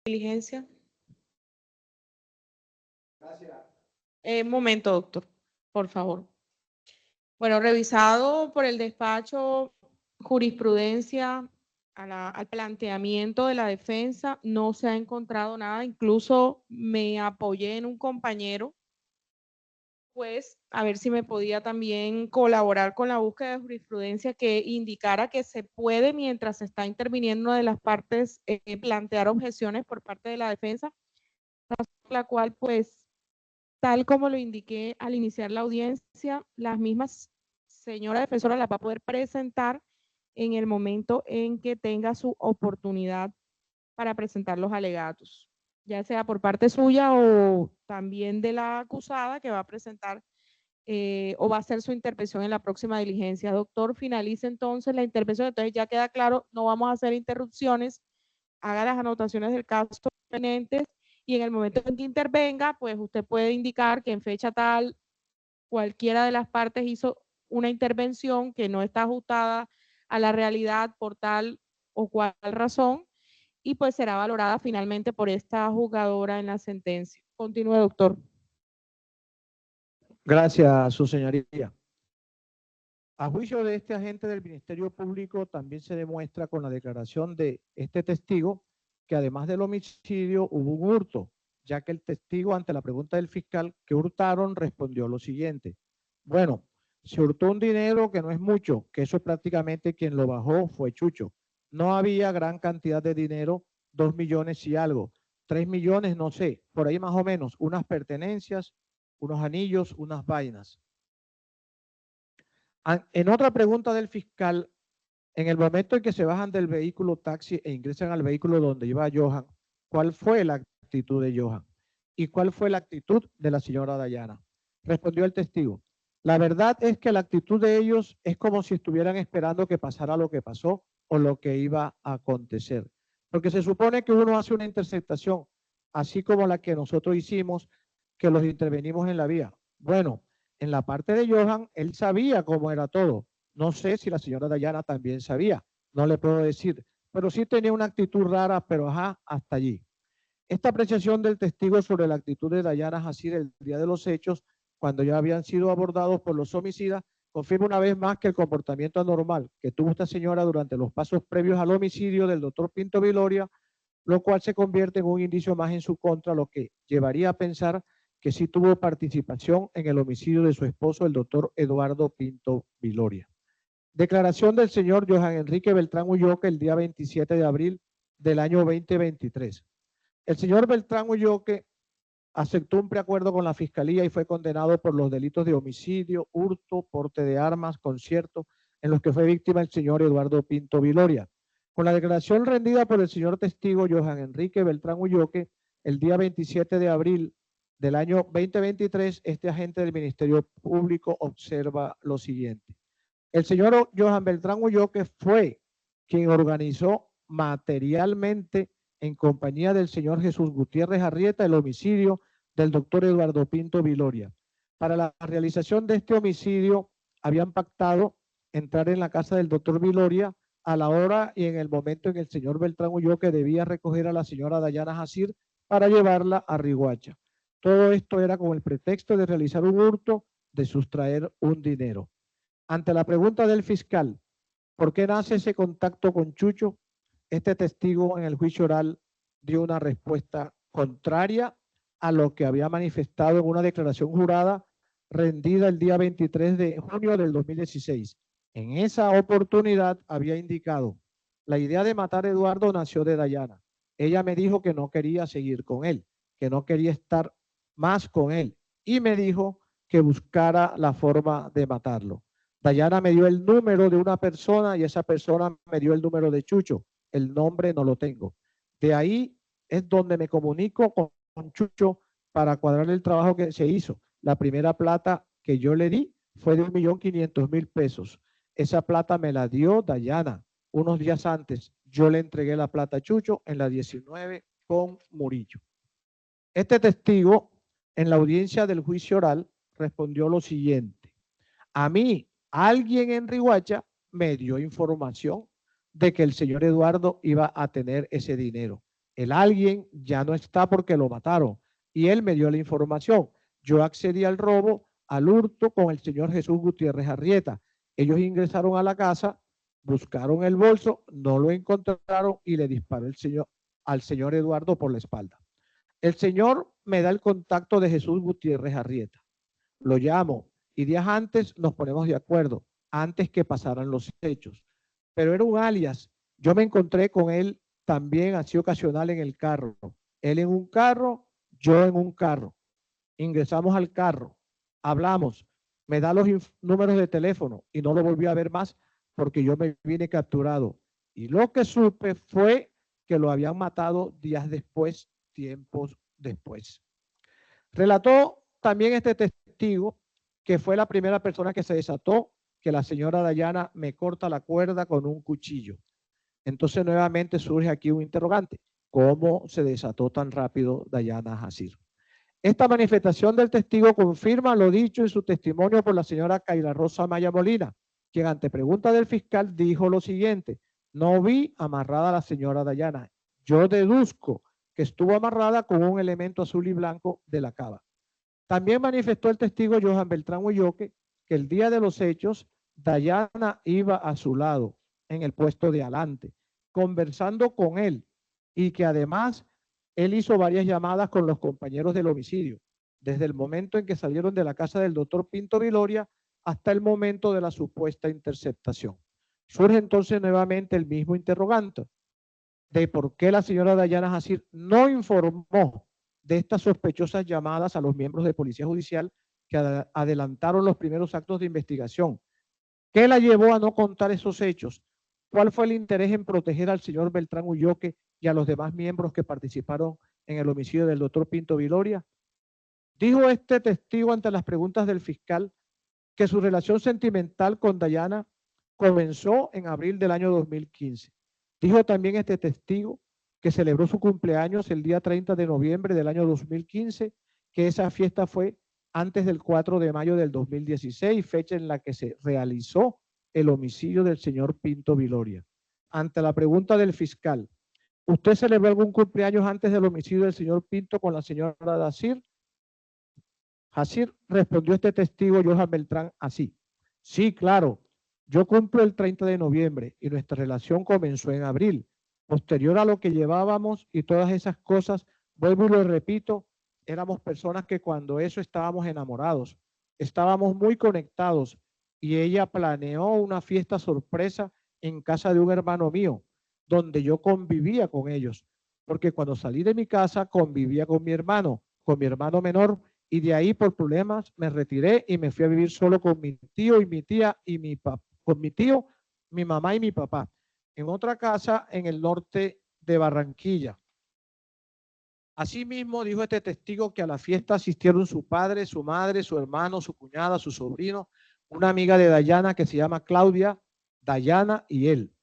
Diligencia. Gracias. Un momento, doctor, por favor. Bueno, revisado por el despacho jurisprudencia al planteamiento de la defensa, no se ha encontrado nada. Incluso me apoyé en un compañero, pues, a ver si me podía también colaborar con la búsqueda de jurisprudencia que indicara que se puede, mientras se está interviniendo una de las partes, plantear objeciones por parte de la defensa, la cual, pues, tal como lo indiqué al iniciar la audiencia, las mismas señora defensora las va a poder presentar en el momento en que tenga su oportunidad para presentar los alegatos, ya sea por parte suya o también de la acusada, que va a presentar o va a hacer su intervención en la próxima diligencia. Doctor, finalice entonces la intervención. Entonces ya queda claro, no vamos a hacer interrupciones, haga las anotaciones del caso pertinentes y en el momento en que intervenga, pues usted puede indicar que en fecha tal cualquiera de las partes hizo una intervención que no está ajustada a la realidad por tal o cual razón y pues será valorada finalmente por esta juzgadora en la sentencia. Continúe, doctor. Gracias, su señoría. A juicio de este agente del Ministerio Público, también se demuestra con la declaración de este testigo que además del homicidio hubo un hurto, ya que el testigo, ante la pregunta del fiscal que hurtaron, respondió lo siguiente: bueno, se hurtó un dinero que no es mucho, que eso es prácticamente quien lo bajó fue Chucho. No había gran cantidad de dinero, 2 millones y algo, 3 millones, no sé, por ahí más o menos, unas pertenencias, unos anillos, unas vainas. En otra pregunta del fiscal, en el momento en que se bajan del vehículo taxi e ingresan al vehículo donde iba Johan, ¿cuál fue la actitud de Johan? ¿Y cuál fue la actitud de la señora Dayana? Respondió el testigo: la verdad es que la actitud de ellos es como si estuvieran esperando que pasara lo que pasó o lo que iba a acontecer. Porque se supone que uno hace una interceptación, así como la que nosotros hicimos, que los intervenimos en la vía. Bueno, en la parte de Johan, él sabía cómo era todo. No sé si la señora Dayana también sabía, no le puedo decir, pero sí tenía una actitud rara, pero ajá, hasta allí. Esta apreciación del testigo sobre la actitud de Dayana Jacir el día de los hechos, cuando ya habían sido abordados por los homicidas, confirma una vez más que el comportamiento anormal que tuvo esta señora durante los pasos previos al homicidio del doctor Pinto Viloria, lo cual se convierte en un indicio más en su contra, lo que llevaría a pensar que sí tuvo participación en el homicidio de su esposo, el doctor Eduardo Pinto Viloria. Declaración del señor Johan Enrique Beltrán Ulloque el día 27 de abril del año 2023. El señor Beltrán Ulloque aceptó un preacuerdo con la Fiscalía y fue condenado por los delitos de homicidio, hurto, porte de armas, concierto, en los que fue víctima el señor Eduardo Pinto Viloria. Con la declaración rendida por el señor testigo Johan Enrique Beltrán Ulloque el día 27 de abril del año 2023, este agente del Ministerio Público observa lo siguiente. El señor Johan Beltrán Ulloque fue quien organizó materialmente, en compañía del señor Jesús Gutiérrez Arrieta, el homicidio del doctor Eduardo Pinto Viloria. Para la realización de este homicidio habían pactado entrar en la casa del doctor Viloria a la hora y en el momento en que el señor Beltrán Ulloque debía recoger a la señora Dayana Jacir para llevarla a Riguacha. Todo esto era con el pretexto de realizar un hurto, de sustraer un dinero. Ante la pregunta del fiscal, ¿por qué nace ese contacto con Chucho? Este testigo en el juicio oral dio una respuesta contraria a lo que había manifestado en una declaración jurada rendida el día 23 de junio del 2016. En esa oportunidad había indicado: la idea de matar a Eduardo nació de Dayana. Ella me dijo que no quería seguir con él, que no quería estar más con él, y me dijo que buscara la forma de matarlo. Dayana me dio el número de una persona y esa persona me dio el número de Chucho. El nombre no lo tengo. De ahí es donde me comunico con Chucho para cuadrar el trabajo que se hizo. La primera plata que yo le di fue de 1.500.000 pesos. Esa plata me la dio Dayana unos días antes. Yo le entregué la plata a Chucho en la 19 con Murillo. Este testigo, en la audiencia del juicio oral, respondió lo siguiente: a mí, alguien en Riguacha me dio información de que el señor Eduardo iba a tener ese dinero. El alguien ya no está porque lo mataron y él me dio la información. Yo accedí al robo, al hurto con el señor Jesús Gutiérrez Arrieta. Ellos ingresaron a la casa, buscaron el bolso, no lo encontraron y le disparó al señor Eduardo por la espalda. El señor me da el contacto de Jesús Gutiérrez Arrieta. Lo llamo y días antes nos ponemos de acuerdo, antes que pasaran los hechos. Pero era un alias. Yo me encontré con él también así ocasional en el carro. Él en un carro, yo en un carro. Ingresamos al carro, hablamos, me da los números de teléfono y no lo volví a ver más porque yo me vine capturado. Y lo que supe fue que lo habían matado días después, tiempos después. Relató también este testigo que fue la primera persona que se desató que la señora Dayana me corta la cuerda con un cuchillo. Entonces nuevamente surge aquí un interrogante. ¿Cómo se desató tan rápido Dayana Jacir? Esta manifestación del testigo confirma lo dicho en su testimonio por la señora Kaila Rosa Maya Molina, quien ante pregunta del fiscal dijo lo siguiente: no vi amarrada a la señora Dayana. Yo deduzco que estuvo amarrada con un elemento azul y blanco de la cava. También manifestó el testigo Johan Beltrán Ulloque que el día de los hechos Dayana iba a su lado en el puesto de adelante, conversando con él y que además él hizo varias llamadas con los compañeros del homicidio, desde el momento en que salieron de la casa del doctor Pinto Viloria hasta el momento de la supuesta interceptación. Surge entonces nuevamente el mismo interrogante de por qué la señora Dayana Jacir no informó de estas sospechosas llamadas a los miembros de Policía Judicial que adelantaron los primeros actos de investigación. ¿Qué la llevó a no contar esos hechos? ¿Cuál fue el interés en proteger al señor Beltrán Ulloque y a los demás miembros que participaron en el homicidio del doctor Pinto Viloria? Dijo este testigo ante las preguntas del fiscal que su relación sentimental con Dayana comenzó en abril del año 2015. Dijo también este testigo que celebró su cumpleaños el día 30 de noviembre del año 2015, que esa fiesta fue antes del 4 de mayo del 2016, fecha en la que se realizó el homicidio del señor Pinto Viloria. Ante la pregunta del fiscal, ¿usted celebró algún cumpleaños antes del homicidio del señor Pinto con la señora Jacir? Jacir respondió este testigo Johan Beltrán así: sí, claro, yo cumplo el 30 de noviembre y nuestra relación comenzó en abril. Posterior a lo que llevábamos y todas esas cosas, vuelvo y lo repito, éramos personas que cuando eso estábamos enamorados, estábamos muy conectados y ella planeó una fiesta sorpresa en casa de un hermano mío, donde yo convivía con ellos, porque cuando salí de mi casa convivía con mi hermano menor, y de ahí por problemas me retiré y me fui a vivir solo con mi tío y mi tía y mi papá, con mi tío, mi mamá y mi papá, en otra casa en el norte de Barranquilla. Asimismo, dijo este testigo que a la fiesta asistieron su padre, su madre, su hermano, su cuñada, su sobrino, una amiga de Dayana que se llama Claudia, Dayana y él.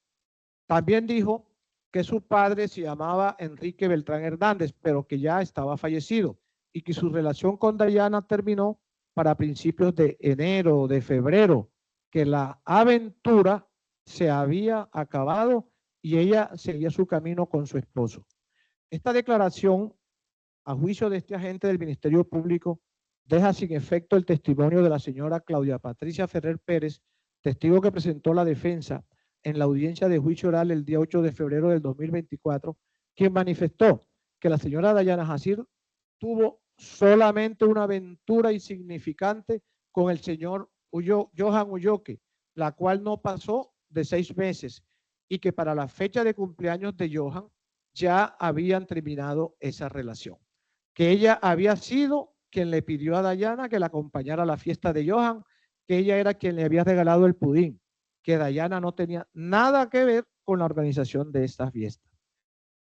También dijo que su padre se llamaba Enrique Beltrán Hernández, pero que ya estaba fallecido y que su relación con Dayana terminó para principios de enero o de febrero, que la aventura se había acabado y ella seguía su camino con su esposo. Esta declaración, a juicio de este agente del Ministerio Público, deja sin efecto el testimonio de la señora Claudia Patricia Ferrer Pérez, testigo que presentó la defensa en la audiencia de juicio oral el día 8 de febrero del 2024, quien manifestó que la señora Dayana Jacir tuvo solamente una aventura insignificante con el señor Johan Ulloque, la cual no pasó de 6 meses y que para la fecha de cumpleaños de Johan ya habían terminado esa relación. Que ella había sido quien le pidió a Dayana que la acompañara a la fiesta de Johan, que ella era quien le había regalado el pudín, que Dayana no tenía nada que ver con la organización de esta fiesta.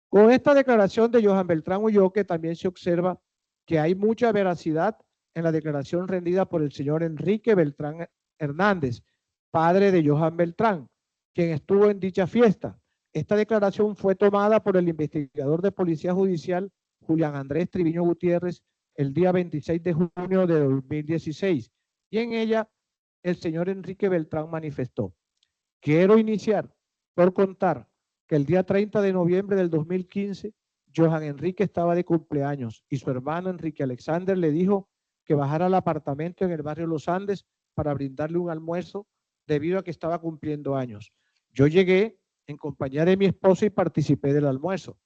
Con esta declaración de Johan Beltrán Ulloque también se observa que hay mucha veracidad en la declaración rendida por el señor Enrique Beltrán Hernández, padre de Johan Beltrán, quien estuvo en dicha fiesta. Esta declaración fue tomada por el investigador de Policía Judicial, Julián Andrés Triviño Gutiérrez, el día 26 de junio de 2016, y en ella el señor Enrique Beltrán manifestó: quiero iniciar por contar que el día 30 de noviembre del 2015, Johan Enrique estaba de cumpleaños y su hermano Enrique Alexander le dijo que bajara al apartamento en el barrio Los Andes para brindarle un almuerzo debido a que estaba cumpliendo años. Yo llegué en compañía de mi esposa y participé del almuerzo.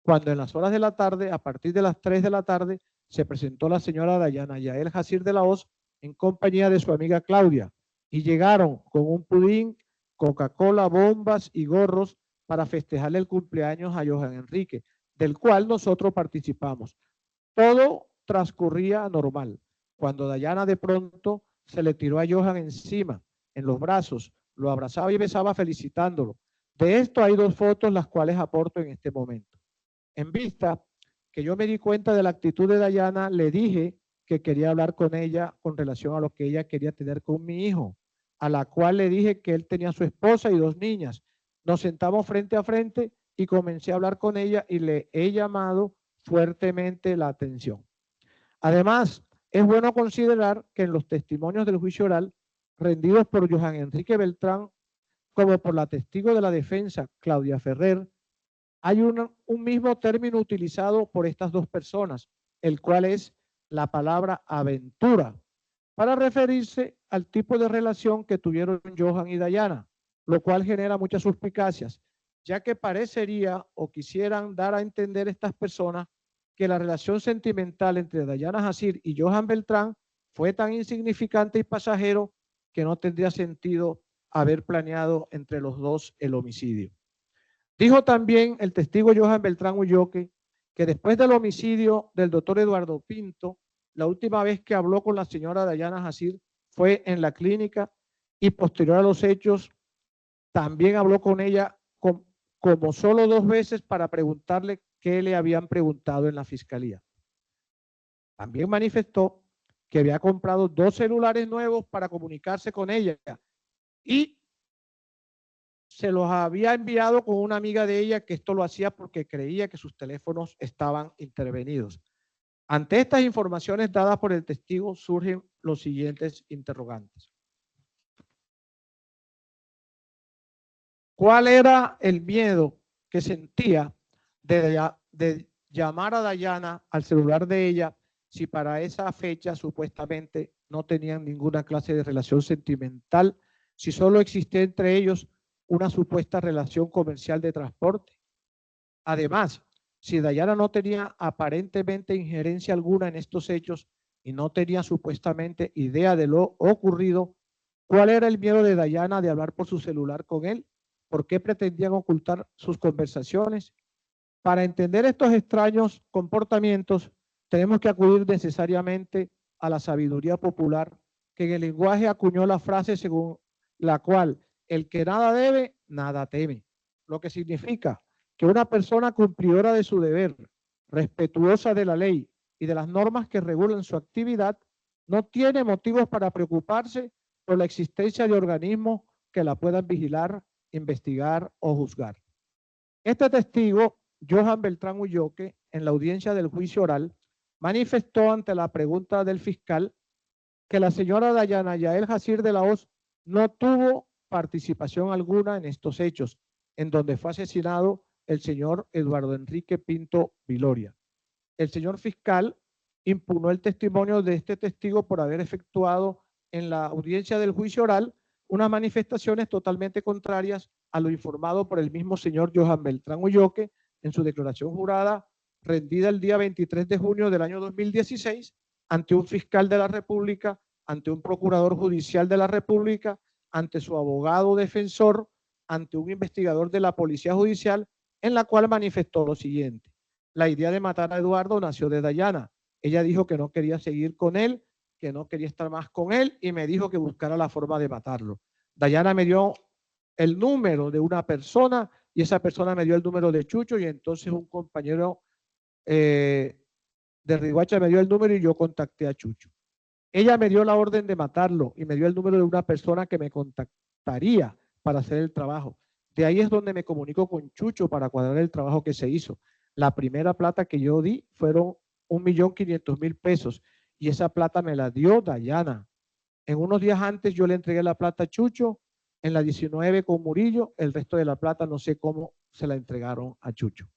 Cuando en las horas de la tarde, a partir de las 3 de la tarde, se presentó la señora Dayana Yael Jacir de la Hoz en compañía de su amiga Claudia y llegaron con un pudín, Coca-Cola, bombas y gorros para festejarle el cumpleaños a Johan Enrique, del cual nosotros participamos. Todo transcurría normal, cuando Dayana de pronto se le tiró a Johan encima, en los brazos, lo abrazaba y besaba felicitándolo. De esto hay 2 fotos, las cuales aporto en este momento. En vista que yo me di cuenta de la actitud de Dayana, le dije que quería hablar con ella con relación a lo que ella quería tener con mi hijo, a la cual le dije que él tenía su esposa y 2 niñas. Nos sentamos frente a frente y comencé a hablar con ella y le he llamado fuertemente la atención. Además, es bueno considerar que en los testimonios del juicio oral rendidos por Johan Enrique Beltrán como por la testigo de la defensa, Claudia Ferrer, hay un mismo término utilizado por estas 2 personas, el cual es la palabra aventura, para referirse al tipo de relación que tuvieron Johan y Dayana, lo cual genera muchas suspicacias, ya que parecería o quisieran dar a entender estas personas que la relación sentimental entre Dayana Jacir y Johan Beltrán fue tan insignificante y pasajero que no tendría sentido haber planeado entre los 2 el homicidio. Dijo también el testigo Johan Beltrán Ulloque que después del homicidio del doctor Eduardo Pinto, la última vez que habló con la señora Dayana Jacir fue en la clínica y posterior a los hechos también habló con ella como solo 2 veces para preguntarle qué le habían preguntado en la fiscalía. También manifestó que había comprado 2 celulares nuevos para comunicarse con ella y se los había enviado con una amiga de ella que esto lo hacía porque creía que sus teléfonos estaban intervenidos. Ante estas informaciones dadas por el testigo surgen los siguientes interrogantes. ¿Cuál era el miedo que sentía de llamar a Dayana al celular de ella si para esa fecha supuestamente no tenían ninguna clase de relación sentimental, si solo existía entre ellos una supuesta relación comercial de transporte? Además, si Dayana no tenía aparentemente injerencia alguna en estos hechos y no tenía supuestamente idea de lo ocurrido, ¿cuál era el miedo de Dayana de hablar por su celular con él? ¿Por qué pretendían ocultar sus conversaciones? Para entender estos extraños comportamientos, tenemos que acudir necesariamente a la sabiduría popular, que en el lenguaje acuñó la frase según la cual el que nada debe, nada teme, lo que significa que una persona cumplidora de su deber, respetuosa de la ley y de las normas que regulan su actividad, no tiene motivos para preocuparse por la existencia de organismos que la puedan vigilar, investigar o juzgar. Este testigo, Johan Beltrán Ulloque, en la audiencia del juicio oral, manifestó ante la pregunta del fiscal que la señora Dayana Yael Jacir de la Hoz no tuvo participación alguna en estos hechos, en donde fue asesinado el señor Eduardo Enrique Pinto Viloria. El señor fiscal impugnó el testimonio de este testigo por haber efectuado en la audiencia del juicio oral unas manifestaciones totalmente contrarias a lo informado por el mismo señor Johan Beltrán Ulloque en su declaración jurada rendida el día 23 de junio del año 2016 ante un fiscal de la República, ante un procurador judicial de la República, ante su abogado defensor, ante un investigador de la Policía Judicial, en la cual manifestó lo siguiente: la idea de matar a Eduardo nació de Dayana. Ella dijo que no quería seguir con él, que no quería estar más con él y me dijo que buscara la forma de matarlo. Dayana me dio el número de una persona y esa persona me dio el número de Chucho y entonces un compañero de Riguacha me dio el número y yo contacté a Chucho. Ella me dio la orden de matarlo y me dio el número de una persona que me contactaría para hacer el trabajo. De ahí es donde me comunico con Chucho para cuadrar el trabajo que se hizo. La primera plata que yo di fueron 1.500.000 pesos y esa plata me la dio Dayana. En unos días antes yo le entregué la plata a Chucho, en la 19 con Murillo, el resto de la plata no sé cómo se la entregaron a Chucho.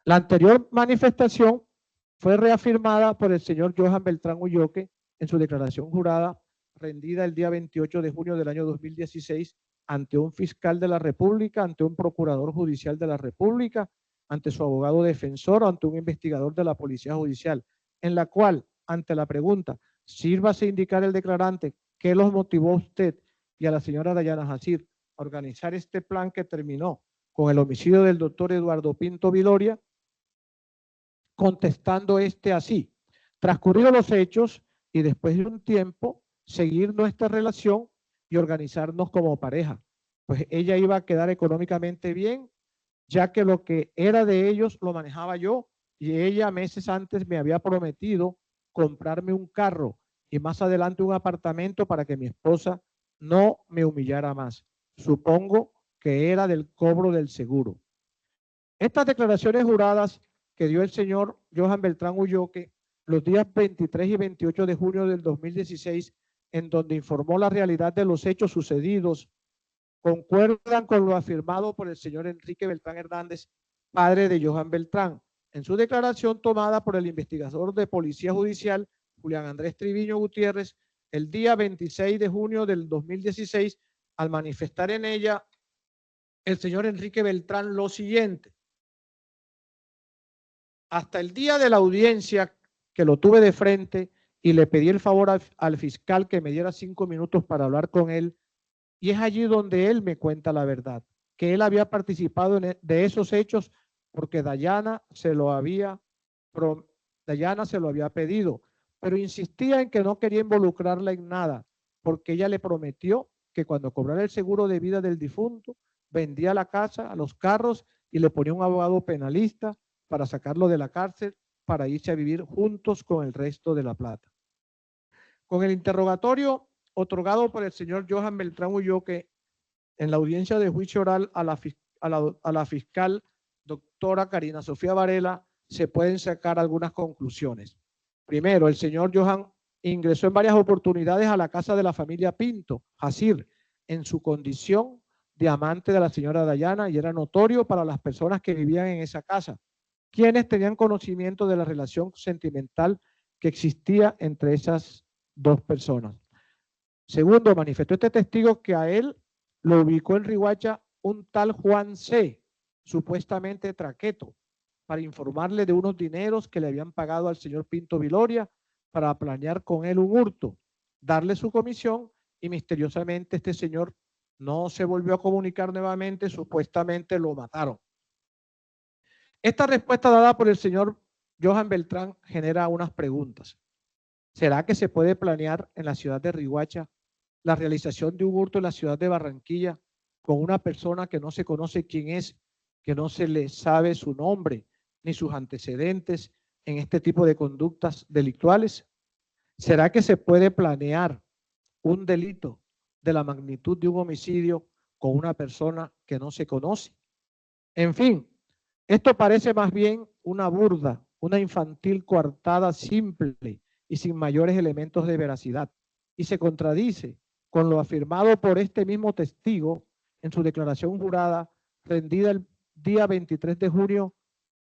La anterior manifestación fue reafirmada por el señor Johan Beltrán Ulloque en su declaración jurada rendida el día 28 de junio del año 2016 ante un fiscal de la República, ante un procurador judicial de la República, ante su abogado defensor o ante un investigador de la Policía Judicial, en la cual, ante la pregunta, sírvase indicar el declarante qué los motivó a usted y a la señora Dayana Jacir a organizar este plan que terminó con el homicidio del doctor Eduardo Pinto Viloria, contestando así: transcurridos los hechos y después de un tiempo, seguir nuestra relación y organizarnos como pareja. Pues ella iba a quedar económicamente bien, ya que lo que era de ellos lo manejaba yo y ella meses antes me había prometido comprarme un carro y más adelante un apartamento para que mi esposa no me humillara más. Supongo que era del cobro del seguro. Estas declaraciones juradas que dio el señor Johan Beltrán Ulloque los días 23 y 28 de junio del 2016, en donde informó la realidad de los hechos sucedidos, concuerdan con lo afirmado por el señor Enrique Beltrán Hernández, padre de Johan Beltrán, en su declaración tomada por el investigador de Policía Judicial, Julián Andrés Triviño Gutiérrez, el día 26 de junio del 2016, al manifestar en ella el señor Enrique Beltrán lo siguiente: hasta el día de la audiencia que lo tuve de frente y le pedí el favor al fiscal que me diera 5 minutos para hablar con él, y es allí donde él me cuenta la verdad, que él había participado de esos hechos porque Dayana se lo había pedido, pero insistía en que no quería involucrarla en nada, porque ella le prometió que cuando cobrara el seguro de vida del difunto, vendía la casa, a los carros y le ponía un abogado penalista para sacarlo de la cárcel para irse a vivir juntos con el resto de la plata. Con el interrogatorio otorgado por el señor Johan Beltrán Ulloque en la audiencia de juicio oral a la fiscal doctora Karina Sofía Varela, se pueden sacar algunas conclusiones. Primero, el señor Johan ingresó en varias oportunidades a la casa de la familia Pinto Jacir en su condición de amante de la señora Dayana, y era notorio para las personas que vivían en esa casa, quienes tenían conocimiento de la relación sentimental que existía entre esas dos personas. Segundo, manifestó este testigo que a él lo ubicó en Riohacha un tal Juan C., supuestamente traqueto, para informarle de unos dineros que le habían pagado al señor Pinto Viloria para planear con él un hurto, darle su comisión, y misteriosamente este señor no se volvió a comunicar nuevamente, supuestamente lo mataron. Esta respuesta dada por el señor Johan Beltrán genera unas preguntas. ¿Será que se puede planear en la ciudad de Riohacha la realización de un hurto en la ciudad de Barranquilla con una persona que no se conoce quién es, que no se le sabe su nombre ni sus antecedentes en este tipo de conductas delictuales? ¿Será que se puede planear un delito de la magnitud de un homicidio con una persona que no se conoce? En fin, esto parece más bien una burda, una infantil coartada simple y sin mayores elementos de veracidad, y se contradice con lo afirmado por este mismo testigo en su declaración jurada rendida el día 23 de junio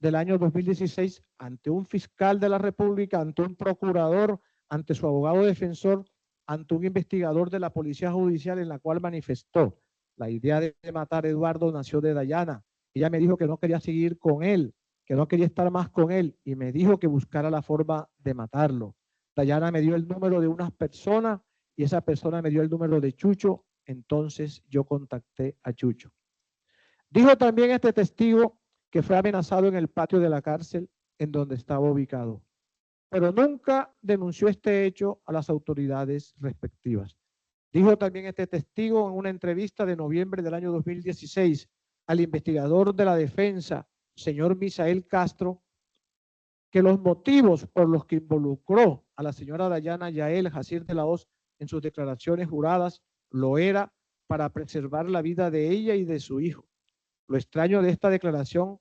del año 2016 ante un fiscal de la República, ante un procurador, ante su abogado defensor, ante un investigador de la Policía Judicial, en la cual manifestó: la idea de matar a Eduardo nació de Dayana. Ella me dijo que no quería seguir con él, que no quería estar más con él, y me dijo que buscara la forma de matarlo. Dayana me dio el número de unas personas y esa persona me dio el número de Chucho, entonces yo contacté a Chucho. Dijo también este testigo que fue amenazado en el patio de la cárcel en donde estaba ubicado, pero nunca denunció este hecho a las autoridades respectivas. Dijo también este testigo en una entrevista de noviembre del año 2016 al investigador de la defensa, señor Misael Castro, que los motivos por los que involucró a la señora Dayana Yael Jacir de la Hoz en sus declaraciones juradas lo era para preservar la vida de ella y de su hijo. Lo extraño de esta declaración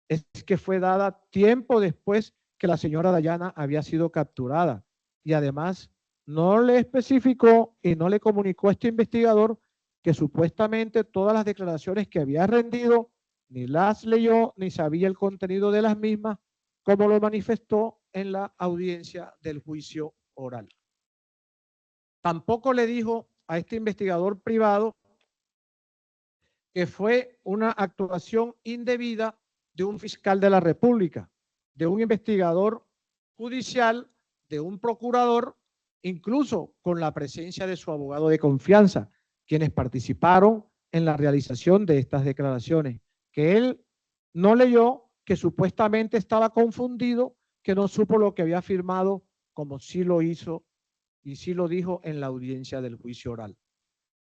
es que fue dada tiempo después que la señora Dayana había sido capturada, y además no le especificó y no le comunicó a este investigador que supuestamente todas las declaraciones que había rendido ni las leyó, ni sabía el contenido de las mismas, como lo manifestó en la audiencia del juicio oral. Tampoco le dijo a este investigador privado que fue una actuación indebida de un fiscal de la República, de un investigador judicial, de un procurador, incluso con la presencia de su abogado de confianza, quienes participaron en la realización de estas declaraciones, que él no leyó, que supuestamente estaba confundido, que no supo lo que había firmado, como sí lo hizo y sí lo dijo en la audiencia del juicio oral.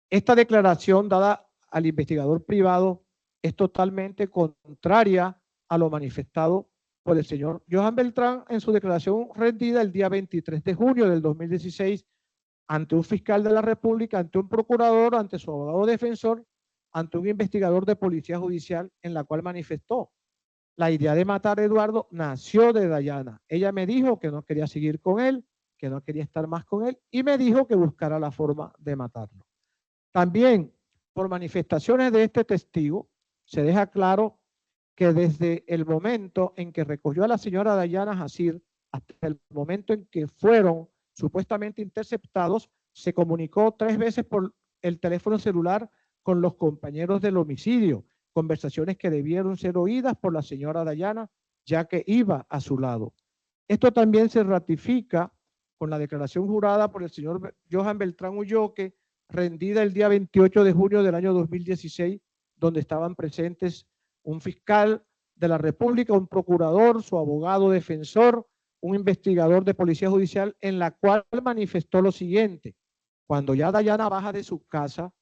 Esta declaración dada al investigador privado es totalmente contraria a lo manifestado por el señor Johan Beltrán en su declaración rendida el día 23 de junio del 2016 ante un fiscal de la República, ante un procurador, ante su abogado defensor, ante un investigador de policía judicial, en la cual manifestó: la idea de matar a Eduardo nació de Dayana. Ella me dijo que no quería seguir con él, que no quería estar más con él, y me dijo que buscara la forma de matarlo. También, por manifestaciones de este testigo, se deja claro que desde el momento en que recogió a la señora Dayana Jacir hasta el momento en que fueron supuestamente interceptados, se comunicó 3 veces por el teléfono celular con los compañeros del homicidio, conversaciones que debieron ser oídas por la señora Dayana, ya que iba a su lado. Esto también se ratifica con la declaración jurada por el señor Johan Beltrán Ulloque, rendida el día 28 de junio del año 2016, donde estaban presentes un fiscal de la República, un procurador, su abogado defensor, un investigador de policía judicial, en la cual manifestó lo siguiente: cuando ya Dayana baja de su casa,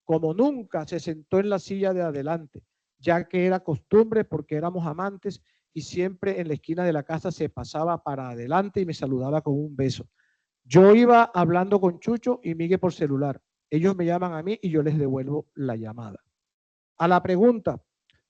como nunca se sentó en la silla de adelante, ya que era costumbre porque éramos amantes y siempre en la esquina de la casa se pasaba para adelante y me saludaba con un beso. Yo iba hablando con Chucho y Miguel por celular. Ellos me llaman a mí y yo les devuelvo la llamada. A la pregunta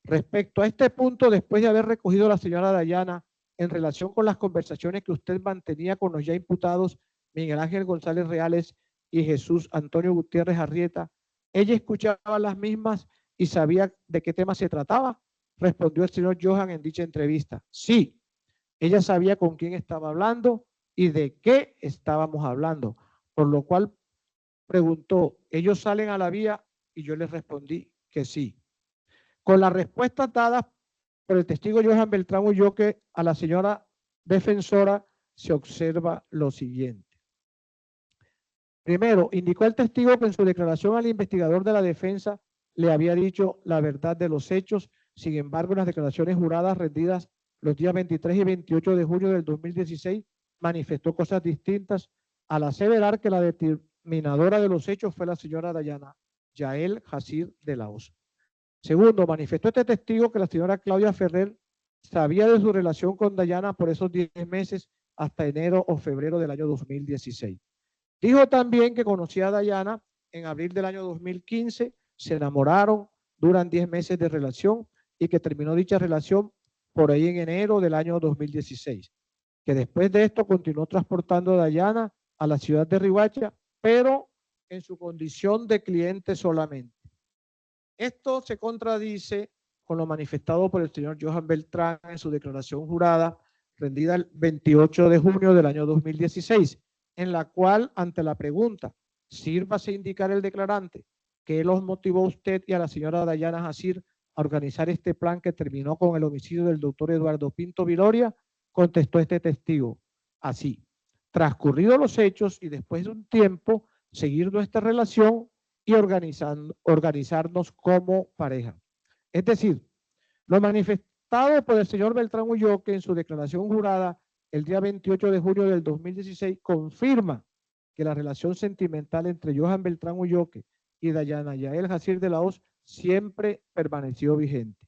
respecto a este punto, después de haber recogido a la señora Dayana en relación con las conversaciones que usted mantenía con los ya imputados Miguel Ángel González Reales y Jesús Antonio Gutiérrez Arrieta, ¿ella escuchaba las mismas y sabía de qué tema se trataba? Respondió el señor Johan en dicha entrevista: sí, ella sabía con quién estaba hablando y de qué estábamos hablando, por lo cual preguntó: ¿ellos salen a la vía? Y yo les respondí que sí. Con las respuestas dadas por el testigo Johan Beltrán Ulloque a la señora defensora, se observa lo siguiente. Primero, indicó el testigo que en su declaración al investigador de la defensa le había dicho la verdad de los hechos. Sin embargo, en las declaraciones juradas rendidas los días 23 y 28 de junio del 2016, manifestó cosas distintas al aseverar que la determinadora de los hechos fue la señora Dayana Yael Jacir de la Osa. Segundo, manifestó este testigo que la señora Claudia Ferrer sabía de su relación con Dayana por esos 10 meses hasta enero o febrero del año 2016. Dijo también que conocía a Dayana en abril del año 2015, se enamoraron, duran 10 meses de relación y que terminó dicha relación por ahí en enero del año 2016. Que después de esto continuó transportando a Dayana a la ciudad de Riohacha, pero en su condición de cliente solamente. Esto se contradice con lo manifestado por el señor Johan Beltrán en su declaración jurada rendida el 28 de junio del año 2016, en la cual, ante la pregunta, sírvase indicar el declarante que los motivó a usted y a la señora Dayana Jacir a organizar este plan que terminó con el homicidio del doctor Eduardo Pinto Viloria, contestó este testigo así: transcurridos los hechos y después de un tiempo, seguir nuestra relación y organizarnos como pareja. Es decir, lo manifestado por el señor Beltrán Ulloque en su declaración jurada el día 28 de junio del 2016 confirma que la relación sentimental entre Johan Beltrán Ulloque y Dayana Yael Jacir de la Hoz siempre permaneció vigente.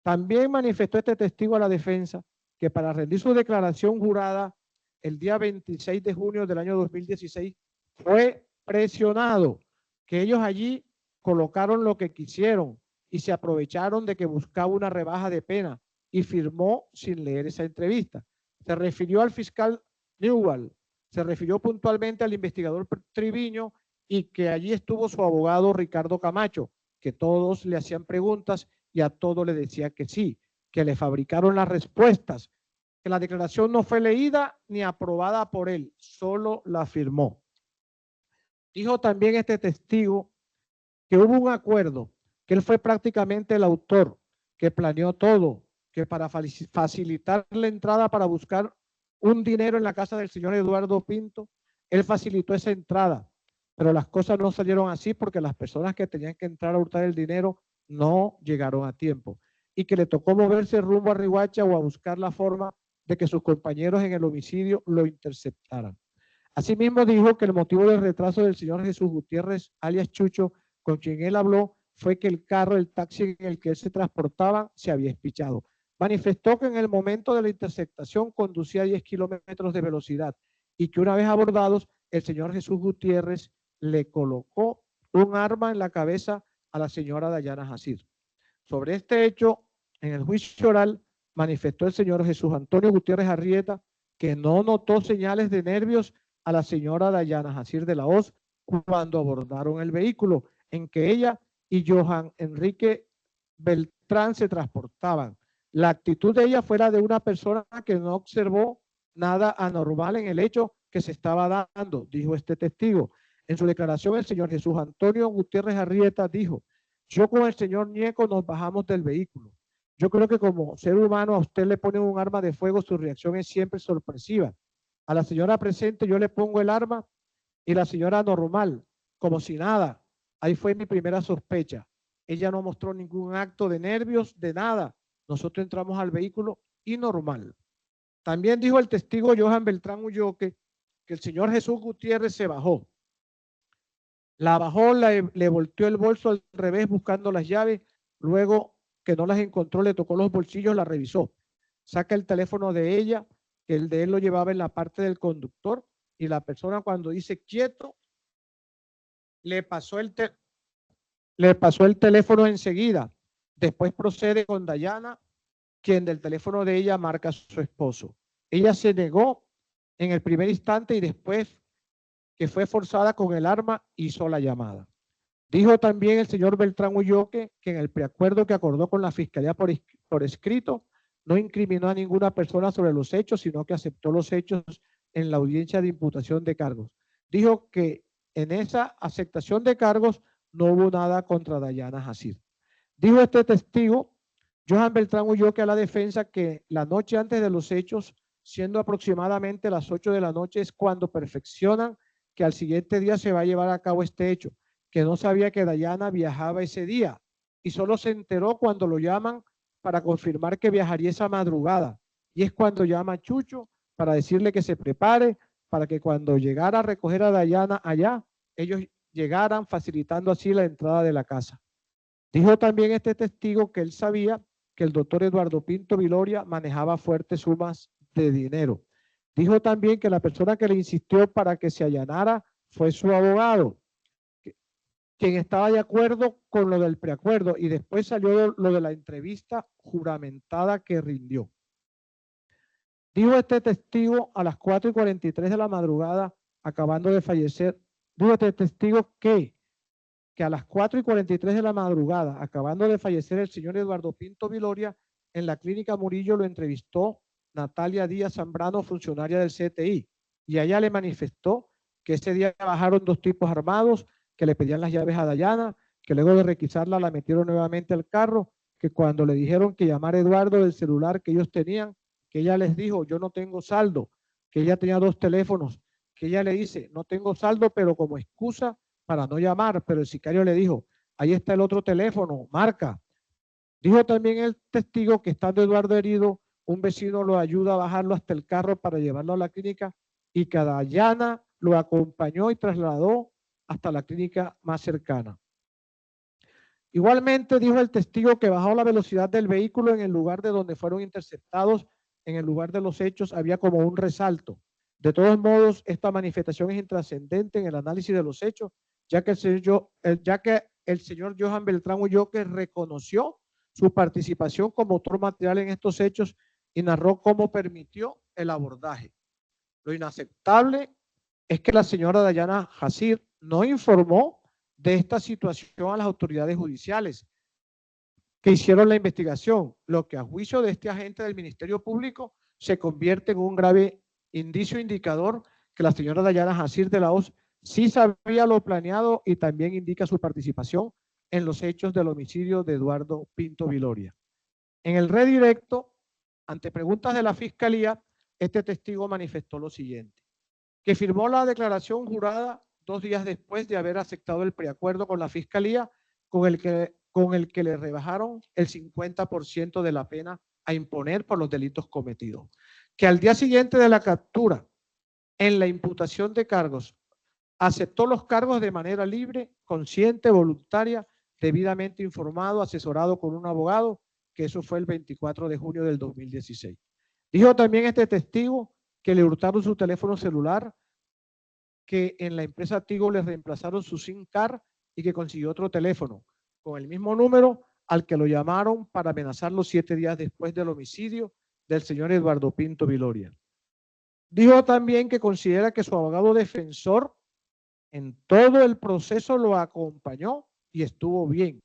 También manifestó este testigo a la defensa que para rendir su declaración jurada el día 26 de junio del año 2016 fue presionado, que ellos allí colocaron lo que quisieron y se aprovecharon de que buscaba una rebaja de pena y firmó sin leer esa entrevista. Se refirió al fiscal Newell, se refirió puntualmente al investigador Triviño y que allí estuvo su abogado Ricardo Camacho, que todos le hacían preguntas y a todo le decía que sí, que le fabricaron las respuestas, que la declaración no fue leída ni aprobada por él, solo la firmó. Dijo también este testigo que hubo un acuerdo, que él fue prácticamente el autor, que planeó todo, que para facilitar la entrada para buscar un dinero en la casa del señor Eduardo Pinto, él facilitó esa entrada, pero las cosas no salieron así porque las personas que tenían que entrar a hurtar el dinero no llegaron a tiempo y que le tocó moverse rumbo a Riohacha o a buscar la forma de que sus compañeros en el homicidio lo interceptaran. Asimismo dijo que el motivo del retraso del señor Jesús Gutiérrez, alias Chucho, con quien él habló, fue que el carro, el taxi en el que él se transportaba, se había espichado. Manifestó que en el momento de la interceptación conducía a 10 kilómetros de velocidad y que una vez abordados, el señor Jesús Gutiérrez le colocó un arma en la cabeza a la señora Dayana Jacir. Sobre este hecho, en el juicio oral, manifestó el señor Jesús Antonio Gutiérrez Arrieta que no notó señales de nervios a la señora Dayana Jacir de la Hoz cuando abordaron el vehículo en que ella y Johan Enrique Beltrán se transportaban. La actitud de ella fue la de una persona que no observó nada anormal en el hecho que se estaba dando, dijo este testigo. En su declaración, el señor Jesús Antonio Gutiérrez Arrieta dijo: yo con el señor Ñeco nos bajamos del vehículo. Yo creo que como ser humano a usted le ponen un arma de fuego, su reacción es siempre sorpresiva. A la señora presente yo le pongo el arma y la señora normal, como si nada. Ahí fue mi primera sospecha. Ella no mostró ningún acto de nervios, de nada. Nosotros entramos al vehículo y normal. También dijo el testigo Johan Beltrán Ulloque que el señor Jesús Gutiérrez se bajó. La bajó, le volteó el bolso al revés buscando las llaves, luego que no las encontró le tocó los bolsillos, la revisó. Saca el teléfono de ella, que el de él lo llevaba en la parte del conductor, y la persona cuando dice quieto, le pasó el teléfono enseguida. Después procede con Dayana, quien del teléfono de ella marca a su esposo. Ella se negó en el primer instante y después que fue forzada con el arma, hizo la llamada. Dijo también el señor Beltrán Ulloque que en el preacuerdo que acordó con la Fiscalía por escrito, no incriminó a ninguna persona sobre los hechos, sino que aceptó los hechos en la audiencia de imputación de cargos. Dijo que en esa aceptación de cargos no hubo nada contra Dayana Jacir. Dijo este testigo, Johan Beltrán Ulloque, a la defensa que la noche antes de los hechos, siendo aproximadamente las 8 de la noche, es cuando perfeccionan que al siguiente día se va a llevar a cabo este hecho, que no sabía que Dayana viajaba ese día y solo se enteró cuando lo llaman para confirmar que viajaría esa madrugada. Y es cuando llama a Chucho para decirle que se prepare para que cuando llegara a recoger a Dayana allá, ellos llegaran facilitando así la entrada de la casa. Dijo también este testigo que él sabía que el doctor Eduardo Pinto Viloria manejaba fuertes sumas de dinero. Dijo también que la persona que le insistió para que se allanara fue su abogado, quien estaba de acuerdo con lo del preacuerdo, y después salió lo de la entrevista juramentada que rindió. Dijo este testigo a las 4:43 de la madrugada, acabando de fallecer, dijo este testigo que a las 4:43 de la madrugada, acabando de fallecer el señor Eduardo Pinto Viloria, en la clínica Murillo lo entrevistó Natalia Díaz Zambrano, funcionaria del CTI, y ella le manifestó que ese día bajaron 2 tipos armados que le pedían las llaves a Dayana, que luego de requisarla la metieron nuevamente al carro, que cuando le dijeron que llamara a Eduardo del celular que ellos tenían, que ella les dijo, yo no tengo saldo, que ella tenía 2 teléfonos, que ella le dice, no tengo saldo, pero como excusa para no llamar, pero el sicario le dijo, ahí está el otro teléfono, marca. Dijo también el testigo que estando Eduardo herido, un vecino lo ayuda a bajarlo hasta el carro para llevarlo a la clínica y que Dayana lo acompañó y trasladó hasta la clínica más cercana. Igualmente dijo el testigo que bajó la velocidad del vehículo en el lugar de donde fueron interceptados, en el lugar de los hechos había como un resalto. De todos modos, esta manifestación es intrascendente en el análisis de los hechos, ya que el señor Johan Beltrán Ulloque reconoció su participación como autor material en estos hechos y narró cómo permitió el abordaje. Lo inaceptable es que la señora Dayana Jacir no informó de esta situación a las autoridades judiciales. que hicieron la investigación, lo que a juicio de este agente del Ministerio Público se convierte en un grave indicio indicador que la señora Dayana Jacir de la Hoz sí sabía lo planeado y también indica su participación en los hechos del homicidio de Eduardo Pinto Viloria. En el redirecto, ante preguntas de la Fiscalía, este testigo manifestó lo siguiente, que firmó la declaración jurada 2 días después de haber aceptado el preacuerdo con la Fiscalía con el que le rebajaron el 50% de la pena a imponer por los delitos cometidos. Que al día siguiente de la captura, en la imputación de cargos, aceptó los cargos de manera libre, consciente, voluntaria, debidamente informado, asesorado con un abogado, que eso fue el 24 de junio del 2016. Dijo también este testigo que le hurtaron su teléfono celular, que en la empresa Tigo le reemplazaron su SIM card y que consiguió otro teléfono con el mismo número al que lo llamaron para amenazarlo 7 días después del homicidio del señor Eduardo Pinto Viloria. Dijo también que considera que su abogado defensor en todo el proceso lo acompañó y estuvo bien.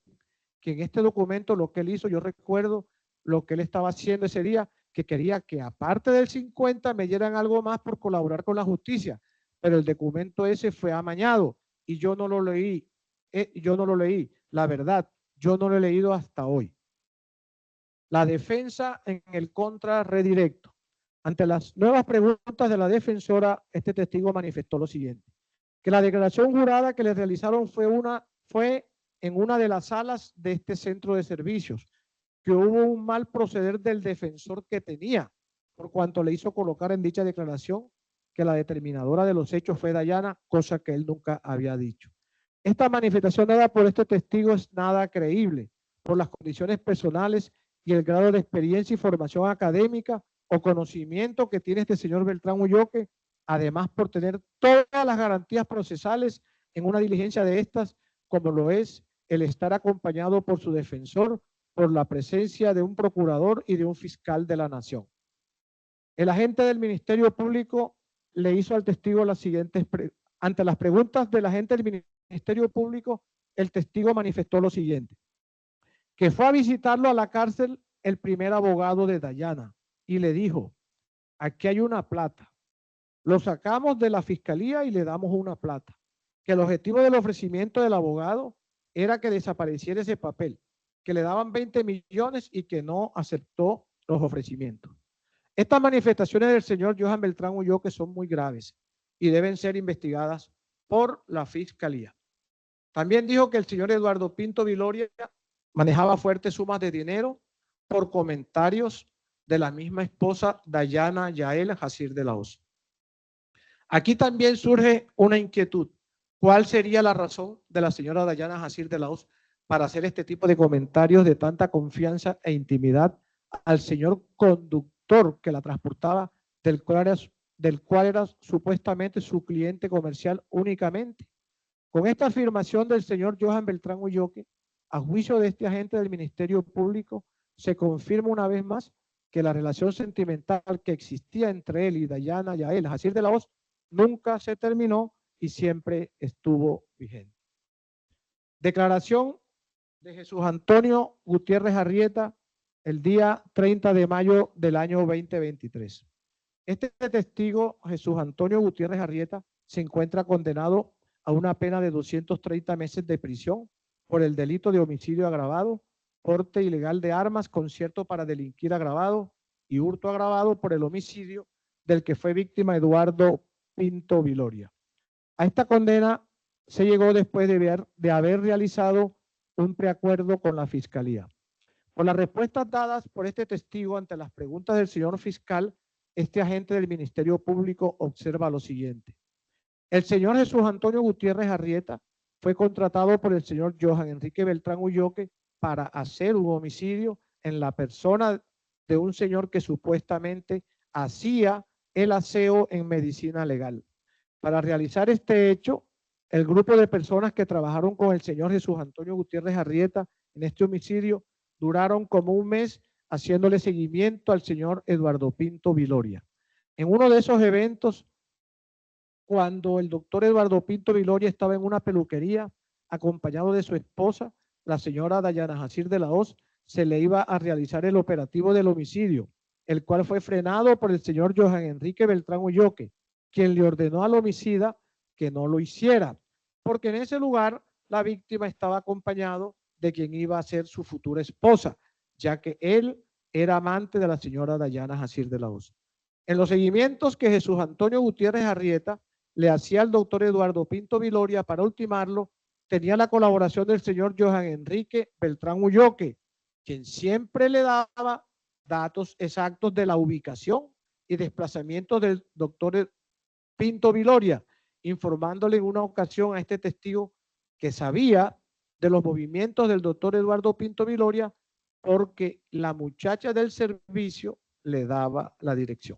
Que en este documento lo que él hizo, yo recuerdo lo que él estaba haciendo ese día, que quería que aparte del 50 me dieran algo más por colaborar con la justicia, pero el documento ese fue amañado y yo no lo leí, la verdad, yo no lo he leído hasta hoy. La defensa en el contra redirecto. Ante las nuevas preguntas de la defensora, este testigo manifestó lo siguiente, que la declaración jurada que le realizaron fue en una de las salas de este centro de servicios, que hubo un mal proceder del defensor que tenía, por cuanto le hizo colocar en dicha declaración que la determinadora de los hechos fue Dayana, cosa que él nunca había dicho. Esta manifestación dada por este testigo es nada creíble, por las condiciones personales y el grado de experiencia y formación académica o conocimiento que tiene este señor Beltrán Ulloque, además por tener todas las garantías procesales en una diligencia de estas, como lo es el estar acompañado por su defensor, por la presencia de un procurador y de un fiscal de la nación. El agente del Ministerio Público le hizo al testigo las siguientes ante las preguntas del agente del Ministerio Público, el testigo manifestó lo siguiente, que fue a visitarlo a la cárcel el primer abogado de Dayana y le dijo, aquí hay una plata, lo sacamos de la fiscalía y le damos una plata, que el objetivo del ofrecimiento del abogado era que desapareciera ese papel, que le daban 20 millones y que no aceptó los ofrecimientos. Estas manifestaciones del señor Johan Beltrán Ulloque son muy graves y deben ser investigadas por la Fiscalía. También dijo que el señor Eduardo Pinto Viloria manejaba fuertes sumas de dinero por comentarios de la misma esposa Dayana Yael Jacir de la Hoz. Aquí también surge una inquietud. ¿Cuál sería la razón de la señora Dayana Jacir de la Hoz para hacer este tipo de comentarios de tanta confianza e intimidad al señor conductor que la transportaba, del cual era supuestamente su cliente comercial únicamente? Con esta afirmación del señor Johan Beltrán Ulloque, a juicio de este agente del Ministerio Público, se confirma una vez más que la relación sentimental que existía entre él y Dayana Yael Jacir de la Hoz nunca se terminó y siempre estuvo vigente. Declaración de Jesús Antonio Gutiérrez Arrieta el día 30 de mayo del año 2023. Este testigo, Jesús Antonio Gutiérrez Arrieta, se encuentra condenado a una pena de 230 meses de prisión por el delito de homicidio agravado, porte ilegal de armas, concierto para delinquir agravado y hurto agravado por el homicidio del que fue víctima Eduardo Pinto Viloria. A esta condena se llegó después de haber realizado un preacuerdo con la Fiscalía. Por las respuestas dadas por este testigo ante las preguntas del señor fiscal, este agente del Ministerio Público observa lo siguiente. El señor Jesús Antonio Gutiérrez Arrieta fue contratado por el señor Johan Enrique Beltrán Ulloque para hacer un homicidio en la persona de un señor que supuestamente hacía el aseo en medicina legal. Para realizar este hecho, el grupo de personas que trabajaron con el señor Jesús Antonio Gutiérrez Arrieta en este homicidio duraron como un mes haciéndole seguimiento al señor Eduardo Pinto Viloria. En uno de esos eventos, cuando el doctor Eduardo Pinto Viloria estaba en una peluquería acompañado de su esposa, la señora Dayana Jacir de la Hoz, se le iba a realizar el operativo del homicidio, el cual fue frenado por el señor Johan Enrique Beltrán Ulloque, quien le ordenó al homicida que no lo hiciera, porque en ese lugar la víctima estaba acompañado de quien iba a ser su futura esposa, ya que él era amante de la señora Dayana Jacir de la Hoz. En los seguimientos que Jesús Antonio Gutiérrez Arrieta le hacía al doctor Eduardo Pinto Viloria para ultimarlo, tenía la colaboración del señor Johan Enrique Beltrán Ulloque, quien siempre le daba datos exactos de la ubicación y desplazamiento del doctor Pinto Viloria, informándole en una ocasión a este testigo que sabía de los movimientos del doctor Eduardo Pinto Viloria porque la muchacha del servicio le daba la dirección.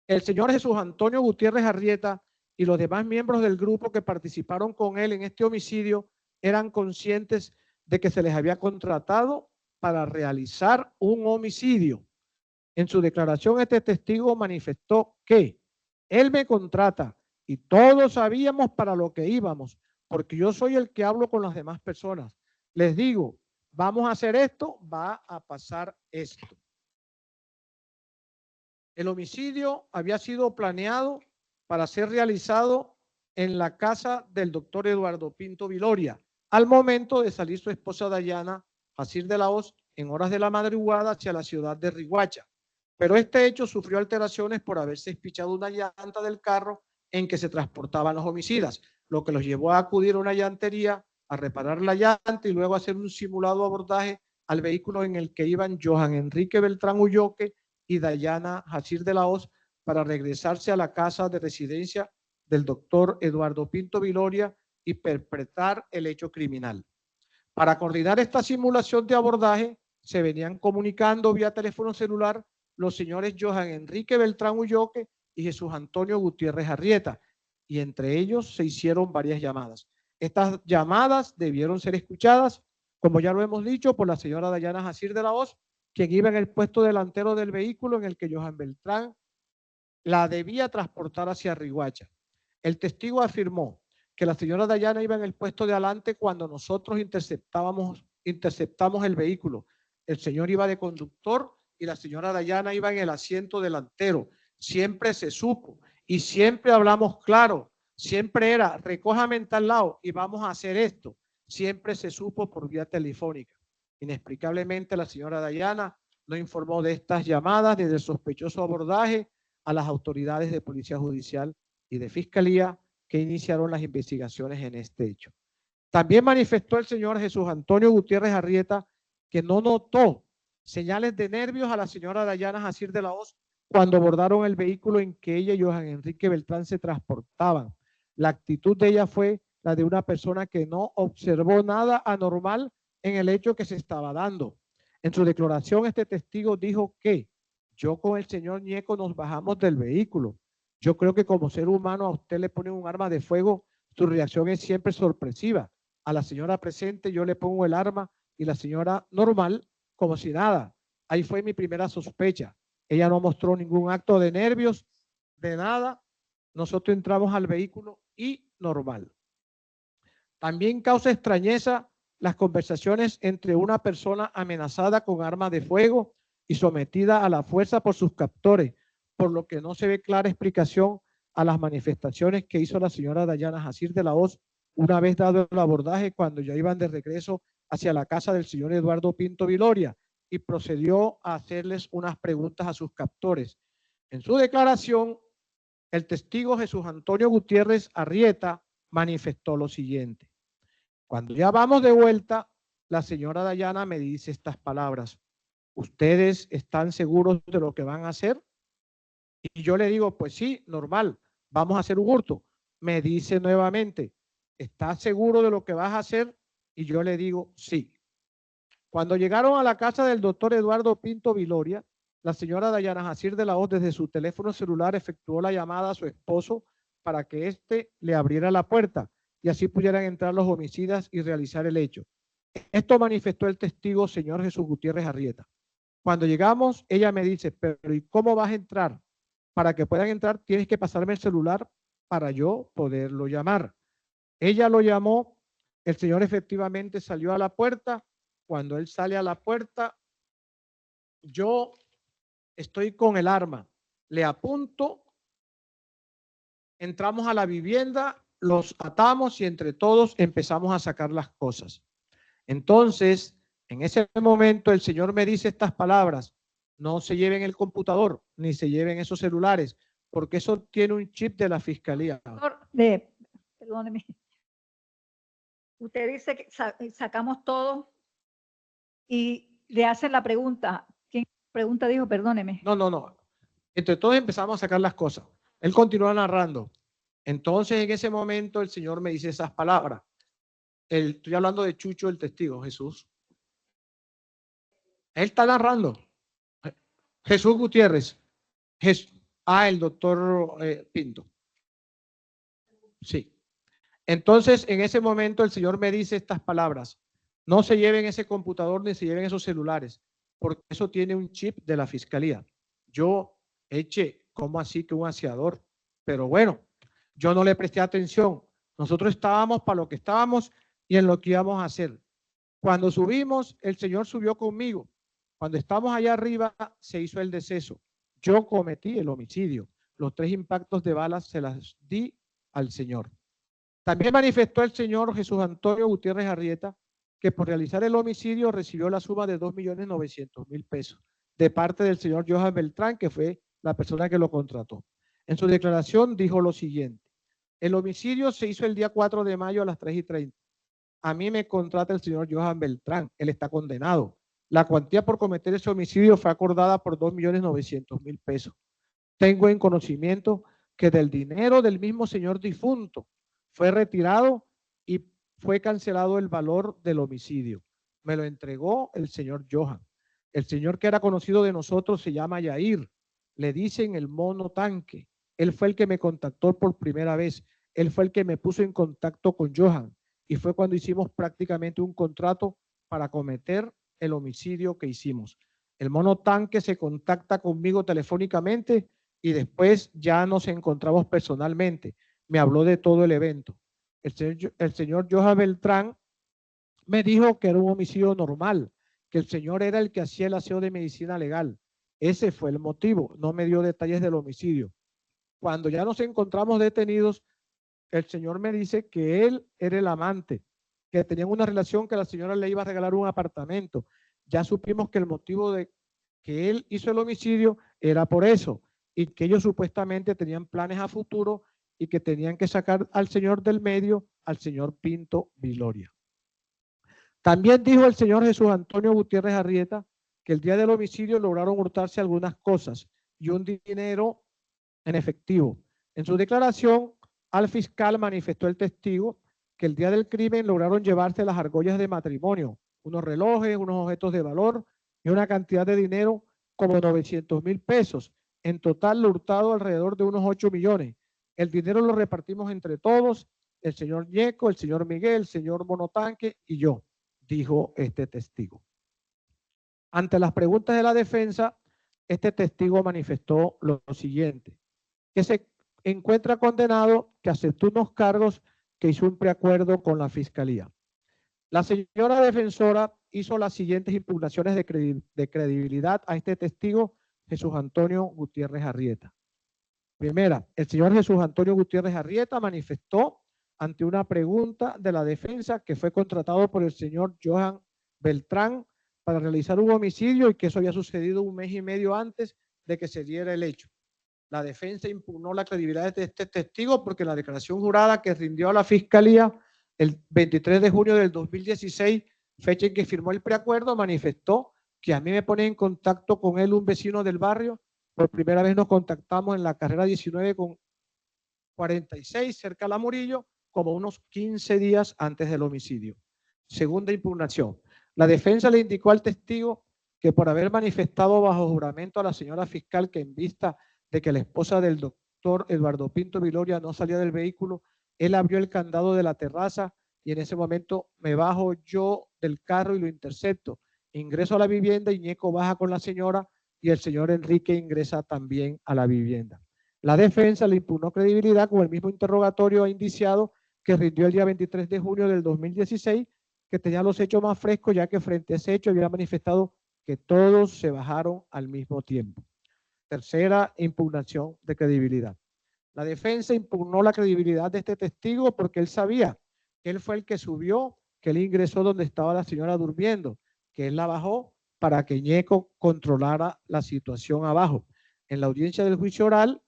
El señor Jesús Antonio Gutiérrez Arrieta y los demás miembros del grupo que participaron con él en este homicidio eran conscientes de que se les había contratado para realizar un homicidio. En su declaración, este testigo manifestó que él me contrata y todos sabíamos para lo que íbamos, porque yo soy el que hablo con las demás personas. Les digo, vamos a hacer esto, va a pasar esto. El homicidio había sido planeado para ser realizado en la casa del doctor Eduardo Pinto Viloria, al momento de salir su esposa Dayana Jacir de la Hoz en horas de la madrugada hacia la ciudad de Riguacha. Pero este hecho sufrió alteraciones por haberse espichado una llanta del carro en que se transportaban los homicidas, lo que los llevó a acudir a una llantería, a reparar la llanta y luego a hacer un simulado abordaje al vehículo en el que iban Johan Enrique Beltrán Ulloque y Dayana Jacir de la Hoz para regresarse a la casa de residencia del doctor Eduardo Pinto Viloria y perpetrar el hecho criminal. Para coordinar esta simulación de abordaje, se venían comunicando vía teléfono celular los señores Johan Enrique Beltrán Ulloque y Jesús Antonio Gutiérrez Arrieta, y entre ellos se hicieron varias llamadas. Estas llamadas debieron ser escuchadas, como ya lo hemos dicho, por la señora Dayana Jacir de la Hoz, quien iba en el puesto delantero del vehículo en el que Johan Beltrán la debía transportar hacia Riguacha. El testigo afirmó que la señora Dayana iba en el puesto de adelante cuando nosotros interceptamos el vehículo. El señor iba de conductor y la señora Dayana iba en el asiento delantero. Siempre se supo y siempre hablamos claro. Siempre era, recójame en tal lado y vamos a hacer esto. Siempre se supo por vía telefónica. Inexplicablemente, la señora Dayana no informó de estas llamadas ni del sospechoso abordaje a las autoridades de Policía Judicial y de Fiscalía que iniciaron las investigaciones en este hecho. También manifestó el señor Jesús Antonio Gutiérrez Arrieta que no notó señales de nervios a la señora Dayana Jacir de la Hoz cuando abordaron el vehículo en que ella y Johan Enrique Beltrán se transportaban. La actitud de ella fue la de una persona que no observó nada anormal en el hecho que se estaba dando. En su declaración, este testigo dijo que yo con el señor Ñeco nos bajamos del vehículo. Yo creo que como ser humano a usted le ponen un arma de fuego, su reacción es siempre sorpresiva. A la señora presente yo le pongo el arma y la señora normal como si nada. Ahí fue mi primera sospecha. Ella no mostró ningún acto de nervios, de nada. Nosotros entramos al vehículo y normal. También causa extrañeza las conversaciones entre una persona amenazada con arma de fuego y sometida a la fuerza por sus captores, por lo que no se ve clara explicación a las manifestaciones que hizo la señora Dayana Jacir de la Hoz una vez dado el abordaje cuando ya iban de regreso hacia la casa del señor Eduardo Pinto Viloria y procedió a hacerles unas preguntas a sus captores. En su declaración, el testigo Jesús Antonio Gutiérrez Arrieta manifestó lo siguiente. Cuando ya vamos de vuelta, la señora Dayana me dice estas palabras. ¿Ustedes están seguros de lo que van a hacer? Y yo le digo, pues sí, normal, vamos a hacer un hurto. Me dice nuevamente, ¿estás seguro de lo que vas a hacer? Y yo le digo, sí. Cuando llegaron a la casa del doctor Eduardo Pinto Viloria, la señora Dayana Jacir de la Hoz desde su teléfono celular efectuó la llamada a su esposo para que éste le abriera la puerta y así pudieran entrar los homicidas y realizar el hecho. Esto manifestó el testigo señor Jesús Gutiérrez Arrieta. Cuando llegamos, ella me dice, pero ¿y cómo vas a entrar? Para que puedan entrar tienes que pasarme el celular para yo poderlo llamar. Ella lo llamó, el señor efectivamente salió a la puerta. cuando él sale a la puerta, yo estoy con el arma, le apunto, entramos a la vivienda, los atamos y entre todos empezamos a sacar las cosas. Entonces, en ese momento el Señor me dice estas palabras: no se lleven el computador, ni se lleven esos celulares, porque eso tiene un chip de la fiscalía. Perdóneme. Usted dice que sacamos todo y le hacen la pregunta. ¿Quién pregunta dijo? Perdóneme. No. Entre todos empezamos a sacar las cosas. Él continúa narrando. Entonces, en ese momento, el Señor me dice esas palabras. Estoy hablando de Chucho, el testigo, Jesús. Él está narrando. Jesús Gutiérrez. El doctor Pinto. Sí. Entonces, en ese momento, el Señor me dice estas palabras: no se lleven ese computador ni se lleven esos celulares, porque eso tiene un chip de la fiscalía. Yo eché, ¿cómo así que un aseador? Pero bueno, yo no le presté atención. Nosotros estábamos para lo que estábamos y en lo que íbamos a hacer. Cuando subimos, el Señor subió conmigo. Cuando estamos allá arriba, se hizo el deceso. Yo cometí el homicidio. Los 3 impactos de balas se las di al Señor. También manifestó el señor Jesús Antonio Gutiérrez Arrieta que por realizar el homicidio recibió la suma de 2.900.000 pesos de parte del señor Johan Beltrán, que fue la persona que lo contrató. En su declaración dijo lo siguiente: el homicidio se hizo el día 4 de mayo a las 3:30. A mí me contrata el señor Johan Beltrán, él está condenado. La cuantía por cometer ese homicidio fue acordada por 2.900.000 pesos. Tengo en conocimiento que del dinero del mismo señor difunto fue retirado y fue cancelado el valor del homicidio. Me lo entregó el señor Johan. El señor que era conocido de nosotros se llama Yair. Le dicen el mono tanque. Él fue el que me contactó por primera vez. Él fue el que me puso en contacto con Johan. Y fue cuando hicimos prácticamente un contrato para cometer el homicidio que hicimos. El mono tanque se contacta conmigo telefónicamente y después ya nos encontramos personalmente. Me habló de todo el evento. El señor Johan Beltrán me dijo que era un homicidio normal, que el señor era el que hacía el aseo de medicina legal. Ese fue el motivo. No me dio detalles del homicidio. Cuando ya nos encontramos detenidos, el señor me dice que él era el amante, que tenían una relación, que la señora le iba a regalar un apartamento. Ya supimos que el motivo de que él hizo el homicidio era por eso, y que ellos supuestamente tenían planes a futuro y que tenían que sacar al señor del medio, al señor Pinto Viloria. También dijo el señor Jesús Antonio Gutiérrez Arrieta que el día del homicidio lograron hurtarse algunas cosas y un dinero en efectivo. En su declaración al fiscal manifestó el testigo que el día del crimen lograron llevarse las argollas de matrimonio, unos relojes, unos objetos de valor y una cantidad de dinero como 900.000 pesos. En total, lo hurtado alrededor de unos 8 millones. El dinero lo repartimos entre todos, el señor Ñeco, el señor Miguel, el señor Monotanque y yo, dijo este testigo. Ante las preguntas de la defensa, este testigo manifestó lo siguiente: que se encuentra condenado, que aceptó unos cargos, que hizo un preacuerdo con la fiscalía. La señora defensora hizo las siguientes impugnaciones de credibilidad a este testigo Jesús Antonio Gutiérrez Arrieta. Primera, el señor Jesús Antonio Gutiérrez Arrieta manifestó ante una pregunta de la defensa que fue contratado por el señor Johan Beltrán para realizar un homicidio y que eso había sucedido 1 mes y medio antes de que se diera el hecho. La defensa impugnó la credibilidad de este testigo porque la declaración jurada que rindió a la fiscalía el 23 de junio del 2016, fecha en que firmó el preacuerdo, manifestó que a mí me pone en contacto con él un vecino del barrio. Por primera vez nos contactamos en la carrera 19 con 46, cerca de La Murillo, como unos 15 días antes del homicidio. Segunda impugnación. La defensa le indicó al testigo que por haber manifestado bajo juramento a la señora fiscal que en vista de que la esposa del doctor Eduardo Pinto Viloria no salía del vehículo, él abrió el candado de la terraza y en ese momento me bajo yo del carro y lo intercepto. Ingreso a la vivienda y Ñeco baja con la señora y el señor Enrique ingresa también a la vivienda. La defensa le impugnó credibilidad con el mismo interrogatorio indiciado que rindió el día 23 de junio del 2016, que tenía los hechos más frescos, ya que frente a ese hecho había manifestado que todos se bajaron al mismo tiempo. Tercera impugnación de credibilidad. La defensa impugnó la credibilidad de este testigo porque él sabía que él fue el que subió, que él ingresó donde estaba la señora durmiendo, que él la bajó para que Ñeco controlara la situación abajo. En la audiencia del juicio oral,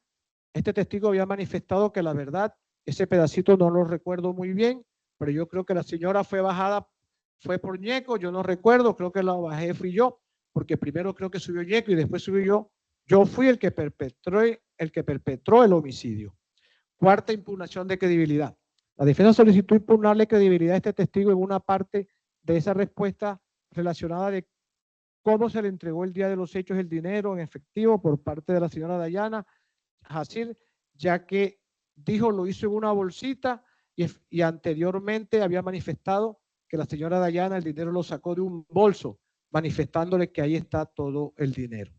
este testigo había manifestado que la verdad, ese pedacito no lo recuerdo muy bien, pero yo creo que la señora fue bajada, fue por Ñeco, yo no recuerdo, creo que la bajé fui yo, porque primero creo que subió Ñeco y después subí yo. Yo fui el que perpetró el homicidio. Cuarta impugnación de credibilidad. La defensa solicitó impugnarle credibilidad a este testigo en una parte de esa respuesta relacionada de cómo se le entregó el día de los hechos el dinero en efectivo por parte de la señora Dayana Jacir, ya que dijo lo hizo en una bolsita y anteriormente había manifestado que la señora Dayana el dinero lo sacó de un bolso, manifestándole que ahí está todo el dinero.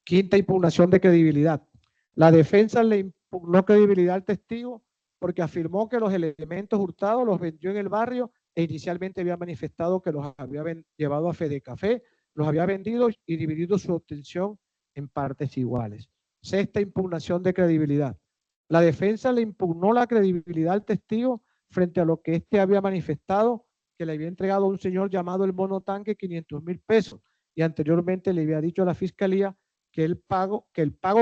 Quinta impugnación de credibilidad. La defensa le impugnó credibilidad al testigo porque afirmó que los elementos hurtados los vendió en el barrio e inicialmente había manifestado que los había llevado a Fedecafé, los había vendido y dividido su obtención en partes iguales. Sexta impugnación de credibilidad. La defensa le impugnó la credibilidad al testigo frente a lo que éste había manifestado que le había entregado a un señor llamado el Monotanque 500,000 pesos y anteriormente le había dicho a la fiscalía que el pago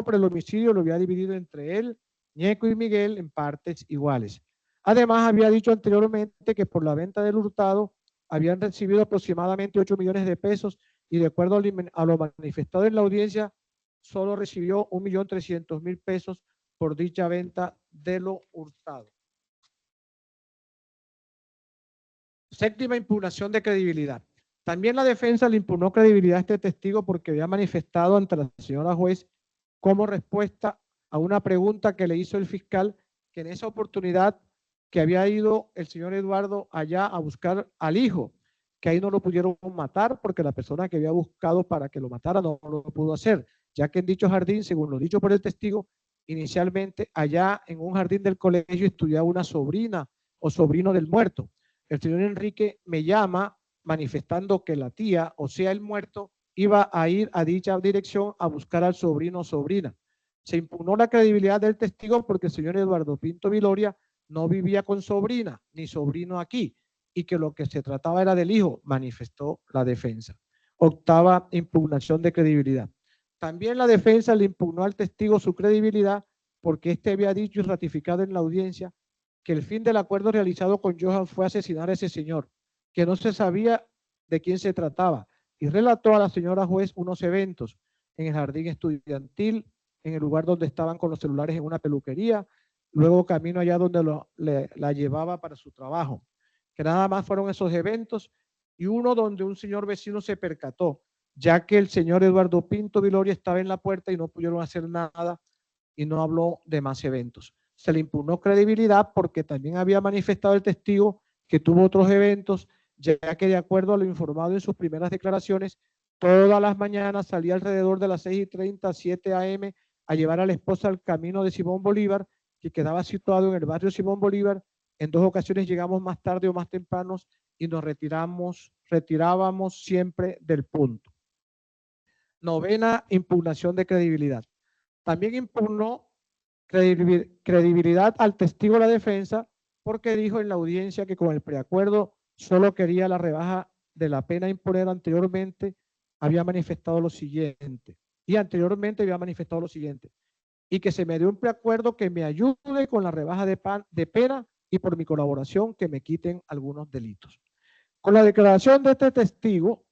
por el homicidio lo había dividido entre él, Ñeco y Miguel en partes iguales. Además, había dicho anteriormente que por la venta del hurtado habían recibido aproximadamente 8 millones de pesos y de acuerdo a lo manifestado en la audiencia, solo recibió 1.300.000 pesos por dicha venta de lo hurtado. Séptima impugnación de credibilidad. También la defensa le impugnó credibilidad a este testigo porque había manifestado ante la señora juez como respuesta a una pregunta que le hizo el fiscal que en esa oportunidad que había ido el señor Eduardo allá a buscar al hijo, que ahí no lo pudieron matar porque la persona que había buscado para que lo matara no lo pudo hacer, ya que en dicho jardín, según lo dicho por el testigo, inicialmente allá en un jardín del colegio estudiaba una sobrina o sobrino del muerto. El señor Enrique me llama manifestando que la tía, o sea el muerto, iba a ir a dicha dirección a buscar al sobrino o sobrina. Se impugnó la credibilidad del testigo porque el señor Eduardo Pinto Viloria no vivía con sobrina ni sobrino aquí y que lo que se trataba era del hijo, manifestó la defensa. Octava impugnación de credibilidad. También la defensa le impugnó al testigo su credibilidad porque éste había dicho y ratificado en la audiencia que el fin del acuerdo realizado con Johan fue asesinar a ese señor, que no se sabía de quién se trataba, y relató a la señora juez unos eventos en el jardín estudiantil, en el lugar donde estaban con los celulares en una peluquería, luego camino allá donde la llevaba para su trabajo, que nada más fueron esos eventos, y uno donde un señor vecino se percató, ya que el señor Eduardo Pinto Viloria estaba en la puerta y no pudieron hacer nada y no habló de más eventos. Se le impugnó credibilidad porque también había manifestado el testigo que tuvo otros eventos, ya que de acuerdo a lo informado en sus primeras declaraciones, todas las mañanas salía alrededor de las 6:30, 7 a.m. a llevar a la esposa al camino de Simón Bolívar, que quedaba situado en el barrio Simón Bolívar. En 2 ocasiones llegamos más tarde o más tempranos y nos retirábamos siempre del punto. Novena impugnación de credibilidad. También impugnó credibilidad al testigo de la defensa porque dijo en la audiencia que con el preacuerdo solo quería la rebaja de la pena imponer anteriormente, había manifestado lo siguiente, y que se me dio un preacuerdo que me ayude con la rebaja de pena y por mi colaboración que me quiten algunos delitos. Con la declaración de este testigo,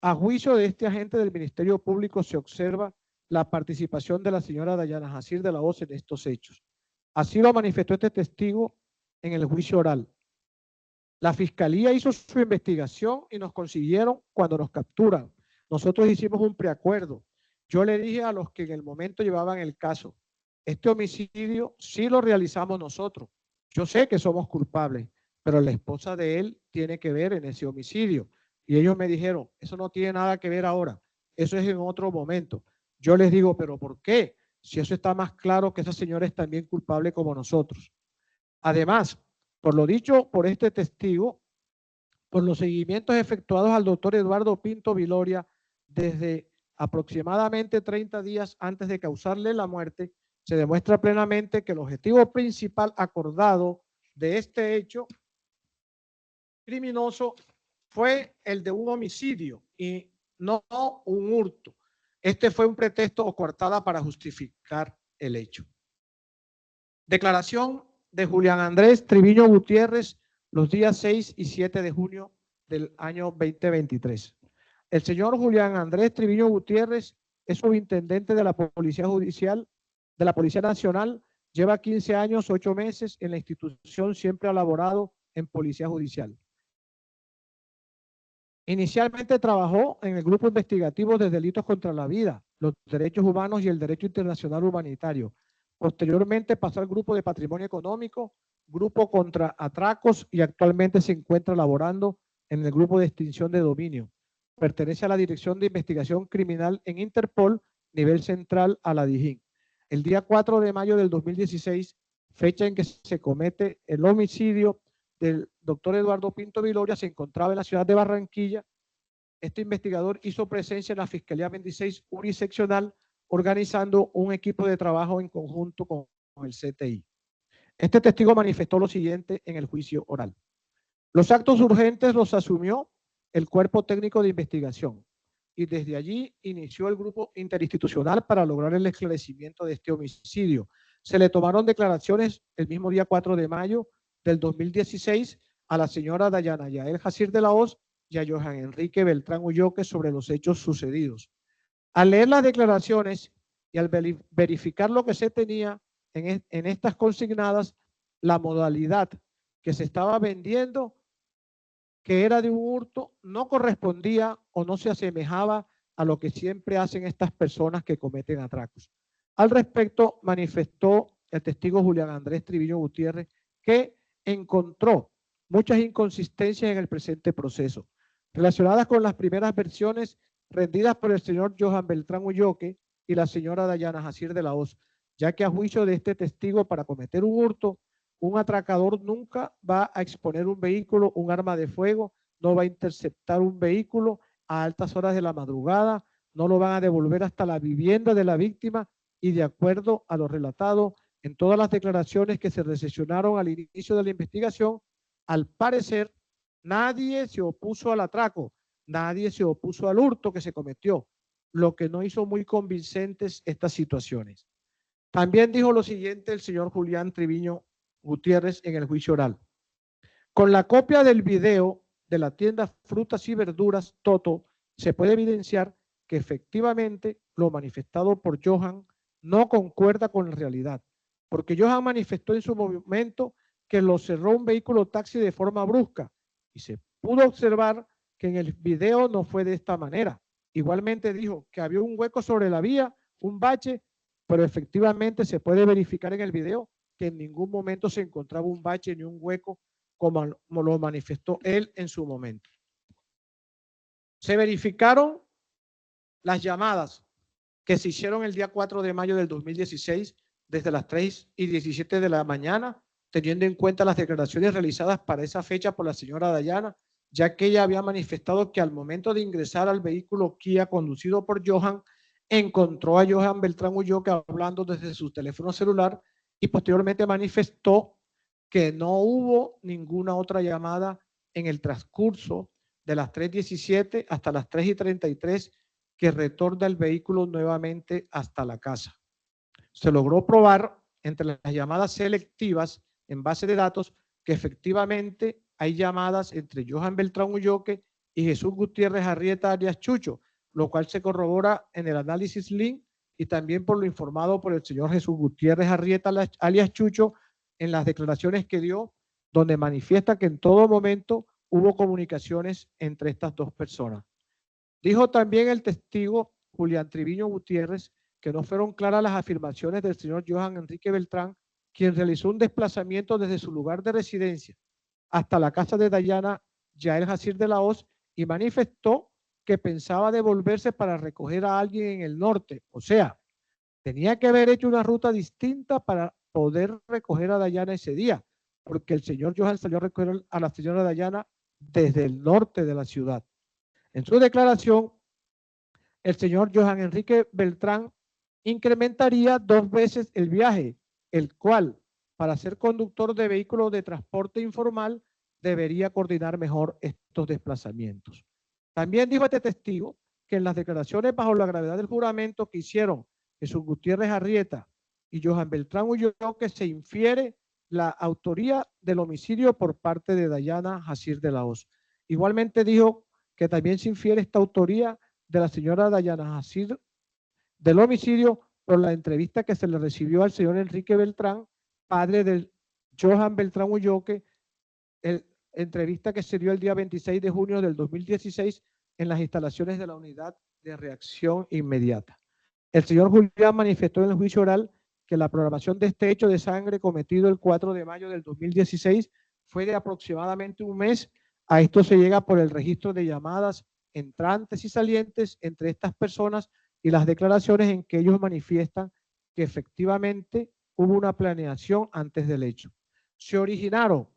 a juicio de este agente del Ministerio Público se observa la participación de la señora Dayana Jacir de la Hoz en estos hechos. Así lo manifestó este testigo en el juicio oral. La fiscalía hizo su investigación y nos consiguieron cuando nos capturan. Nosotros hicimos un preacuerdo. Yo le dije a los que en el momento llevaban el caso, este homicidio sí lo realizamos nosotros. Yo sé que somos culpables, pero la esposa de él tiene que ver en ese homicidio. Y ellos me dijeron, eso no tiene nada que ver ahora, eso es en otro momento. Yo les digo, ¿pero por qué? Si eso está más claro que esa señora es también culpable como nosotros. Además, por lo dicho por este testigo, por los seguimientos efectuados al doctor Eduardo Pinto Viloria desde aproximadamente 30 días antes de causarle la muerte, se demuestra plenamente que el objetivo principal acordado de este hecho criminoso fue el de un homicidio y no un hurto. Este fue un pretexto o coartada para justificar el hecho. Declaración de Julián Andrés Triviño Gutiérrez los días 6 y 7 de junio del año 2023. El señor Julián Andrés Triviño Gutiérrez es subintendente de la Policía Judicial, de la Policía Nacional, lleva 15 años, 8 meses en la institución, siempre ha laborado en Policía Judicial. Inicialmente trabajó en el grupo investigativo de delitos contra la vida, los derechos humanos y el derecho internacional humanitario. Posteriormente pasó al grupo de patrimonio económico, grupo contra atracos y actualmente se encuentra laborando en el grupo de extinción de dominio. Pertenece a la Dirección de Investigación Criminal en Interpol, nivel central a la DIJÍN. El día 4 de mayo del 2016, fecha en que se comete el homicidio del doctor Eduardo Pinto Viloria, se encontraba en la ciudad de Barranquilla. Este investigador hizo presencia en la Fiscalía 26 Uniseccional, organizando un equipo de trabajo en conjunto con el CTI. Este testigo manifestó lo siguiente en el juicio oral. Los actos urgentes los asumió el Cuerpo Técnico de Investigación y desde allí inició el grupo interinstitucional para lograr el esclarecimiento de este homicidio. Se le tomaron declaraciones el mismo día 4 de mayo del 2016 a la señora Dayana Yael Jacir de la Hoz y a Johan Enrique Beltrán Ulloque sobre los hechos sucedidos. Al leer las declaraciones y al verificar lo que se tenía en estas consignadas, la modalidad que se estaba vendiendo, que era de un hurto, no correspondía o no se asemejaba a lo que siempre hacen estas personas que cometen atracos. Al respecto, manifestó el testigo Julián Andrés Triviño Gutiérrez que encontró muchas inconsistencias en el presente proceso, relacionadas con las primeras versiones rendidas por el señor Johan Beltrán Ulloque y la señora Dayana Jacir de la Hoz, ya que a juicio de este testigo, para cometer un hurto, un atracador nunca va a exponer un vehículo, un arma de fuego, no va a interceptar un vehículo a altas horas de la madrugada, no lo van a devolver hasta la vivienda de la víctima y de acuerdo a lo relatado en todas las declaraciones que se recesionaron al inicio de la investigación, al parecer nadie se opuso al atraco, nadie se opuso al hurto que se cometió, lo que no hizo muy convincentes estas situaciones. También dijo lo siguiente el señor Julián Triviño Gutiérrez en el juicio oral. Con la copia del video de la tienda Frutas y Verduras Toto, se puede evidenciar que efectivamente lo manifestado por Johan no concuerda con la realidad, porque Johan manifestó en su momento que lo cerró un vehículo taxi de forma brusca y se pudo observar que en el video no fue de esta manera. Igualmente dijo que había un hueco sobre la vía, un bache, pero efectivamente se puede verificar en el video que en ningún momento se encontraba un bache ni un hueco como lo manifestó él en su momento. Se verificaron las llamadas que se hicieron el día 4 de mayo del 2016 desde las 3:17 de la mañana, teniendo en cuenta las declaraciones realizadas para esa fecha por la señora Dayana, ya que ella había manifestado que al momento de ingresar al vehículo Kia conducido por Johan, encontró a Johan Beltrán Ulloque hablando desde su teléfono celular y posteriormente manifestó que no hubo ninguna otra llamada en el transcurso de las 3:17 hasta las 3:33 que retorna el vehículo nuevamente hasta la casa. Se logró probar entre las llamadas selectivas en base de datos que efectivamente hay llamadas entre Johan Beltrán Ulloque y Jesús Gutiérrez Arrieta alias Chucho, lo cual se corrobora en el análisis link y también por lo informado por el señor Jesús Gutiérrez Arrieta alias Chucho en las declaraciones que dio, donde manifiesta que en todo momento hubo comunicaciones entre estas dos personas. Dijo también el testigo Julián Triviño Gutiérrez que no fueron claras las afirmaciones del señor Johan Enrique Beltrán, quien realizó un desplazamiento desde su lugar de residencia hasta la casa de Dayana Yael Jacir de la Hoz y manifestó que pensaba devolverse para recoger a alguien en el norte. O sea, tenía que haber hecho una ruta distinta para poder recoger a Dayana ese día, porque el señor Johan salió a recoger a la señora Dayana desde el norte de la ciudad. En su declaración, el señor Johan Enrique Beltrán incrementaría 2 veces el viaje, el cual, para ser conductor de vehículos de transporte informal, debería coordinar mejor estos desplazamientos. También dijo este testigo que en las declaraciones bajo la gravedad del juramento que hicieron Jesús Gutiérrez Arrieta y Johan Beltrán Ulloa, que se infiere la autoría del homicidio por parte de Dayana Jacir de la Hoz. Igualmente dijo que también se infiere esta autoría de la señora Dayana Jacir del homicidio por la entrevista que se le recibió al señor Enrique Beltrán, padre del Johan Beltrán Ulloque, entrevista que se dio el día 26 de junio del 2016 en las instalaciones de la Unidad de Reacción Inmediata. El señor Julián manifestó en el juicio oral que la programación de este hecho de sangre cometido el 4 de mayo del 2016 fue de aproximadamente un mes. A esto se llega por el registro de llamadas entrantes y salientes entre estas personas y las declaraciones en que ellos manifiestan que efectivamente hubo una planeación antes del hecho. Se originaron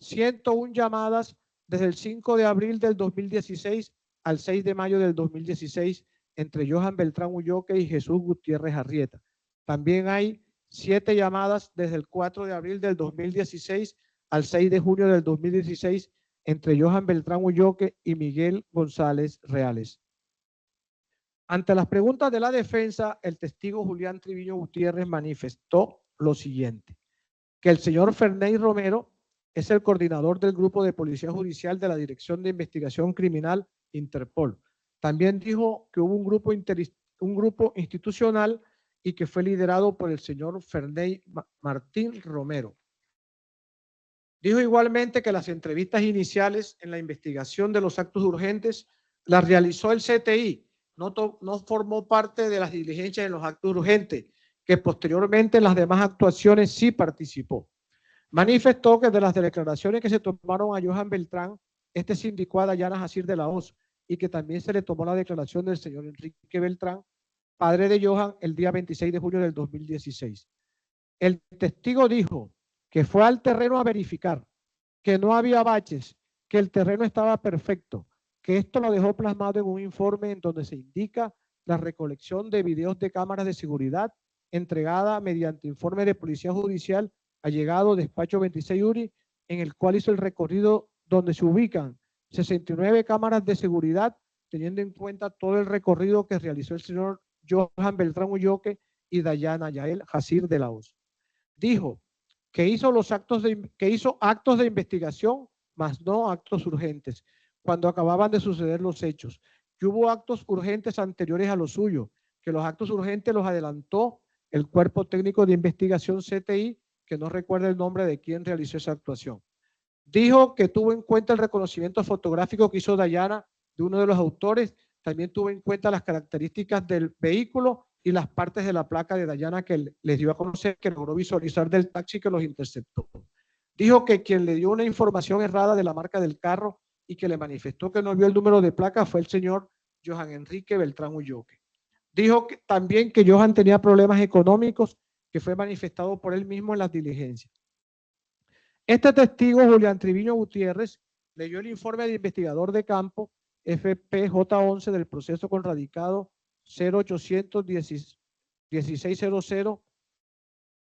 101 llamadas desde el 5 de abril del 2016 al 6 de mayo del 2016 entre Johan Beltrán Ulloque y Jesús Gutiérrez Arrieta. También hay 7 llamadas desde el 4 de abril del 2016 al 6 de junio del 2016 entre Johan Beltrán Ulloque y Miguel González Reales. Ante las preguntas de la defensa, el testigo Julián Triviño Gutiérrez manifestó lo siguiente, que el señor Ferney Romero es el coordinador del Grupo de Policía Judicial de la Dirección de Investigación Criminal Interpol. También dijo que hubo un grupo institucional y que fue liderado por el señor Ferney Martín Romero. Dijo igualmente que las entrevistas iniciales en la investigación de los actos urgentes las realizó el CTI, no formó parte de las diligencias en los actos urgentes, que posteriormente en las demás actuaciones sí participó. Manifestó que de las declaraciones que se tomaron a Johan Beltrán, este se indicó a Dayana Jacir de la Hoz y que también se le tomó la declaración del señor Enrique Beltrán, padre de Johan, el día 26 de junio del 2016. El testigo dijo que fue al terreno a verificar, que no había baches, que el terreno estaba perfecto, que esto lo dejó plasmado en un informe en donde se indica la recolección de videos de cámaras de seguridad entregada mediante informe de Policía Judicial allegado despacho 26 URI, en el cual hizo el recorrido donde se ubican 69 cámaras de seguridad, teniendo en cuenta todo el recorrido que realizó el señor Johan Beltrán Ulloque y Dayana Yael Jacir de la Hoz. Dijo que hizo actos de investigación, mas no actos urgentes, cuando acababan de suceder los hechos, que hubo actos urgentes anteriores a lo suyo, que los actos urgentes los adelantó el Cuerpo Técnico de Investigación CTI, que no recuerda el nombre de quien realizó esa actuación. Dijo que tuvo en cuenta el reconocimiento fotográfico que hizo Dayana de uno de los autores, también tuvo en cuenta las características del vehículo y las partes de la placa de Dayana que les dio a conocer, que logró visualizar del taxi que los interceptó. Dijo que quien le dio una información errada de la marca del carro y que le manifestó que no vio el número de placa fue el señor Johan Enrique Beltrán Ulloque. Dijo que, también que Johan tenía problemas económicos que fue manifestado por él mismo en las diligencias. Este testigo, Julián Triviño Gutiérrez, leyó el informe de investigador de campo FPJ11 del proceso con radicado 0800 1600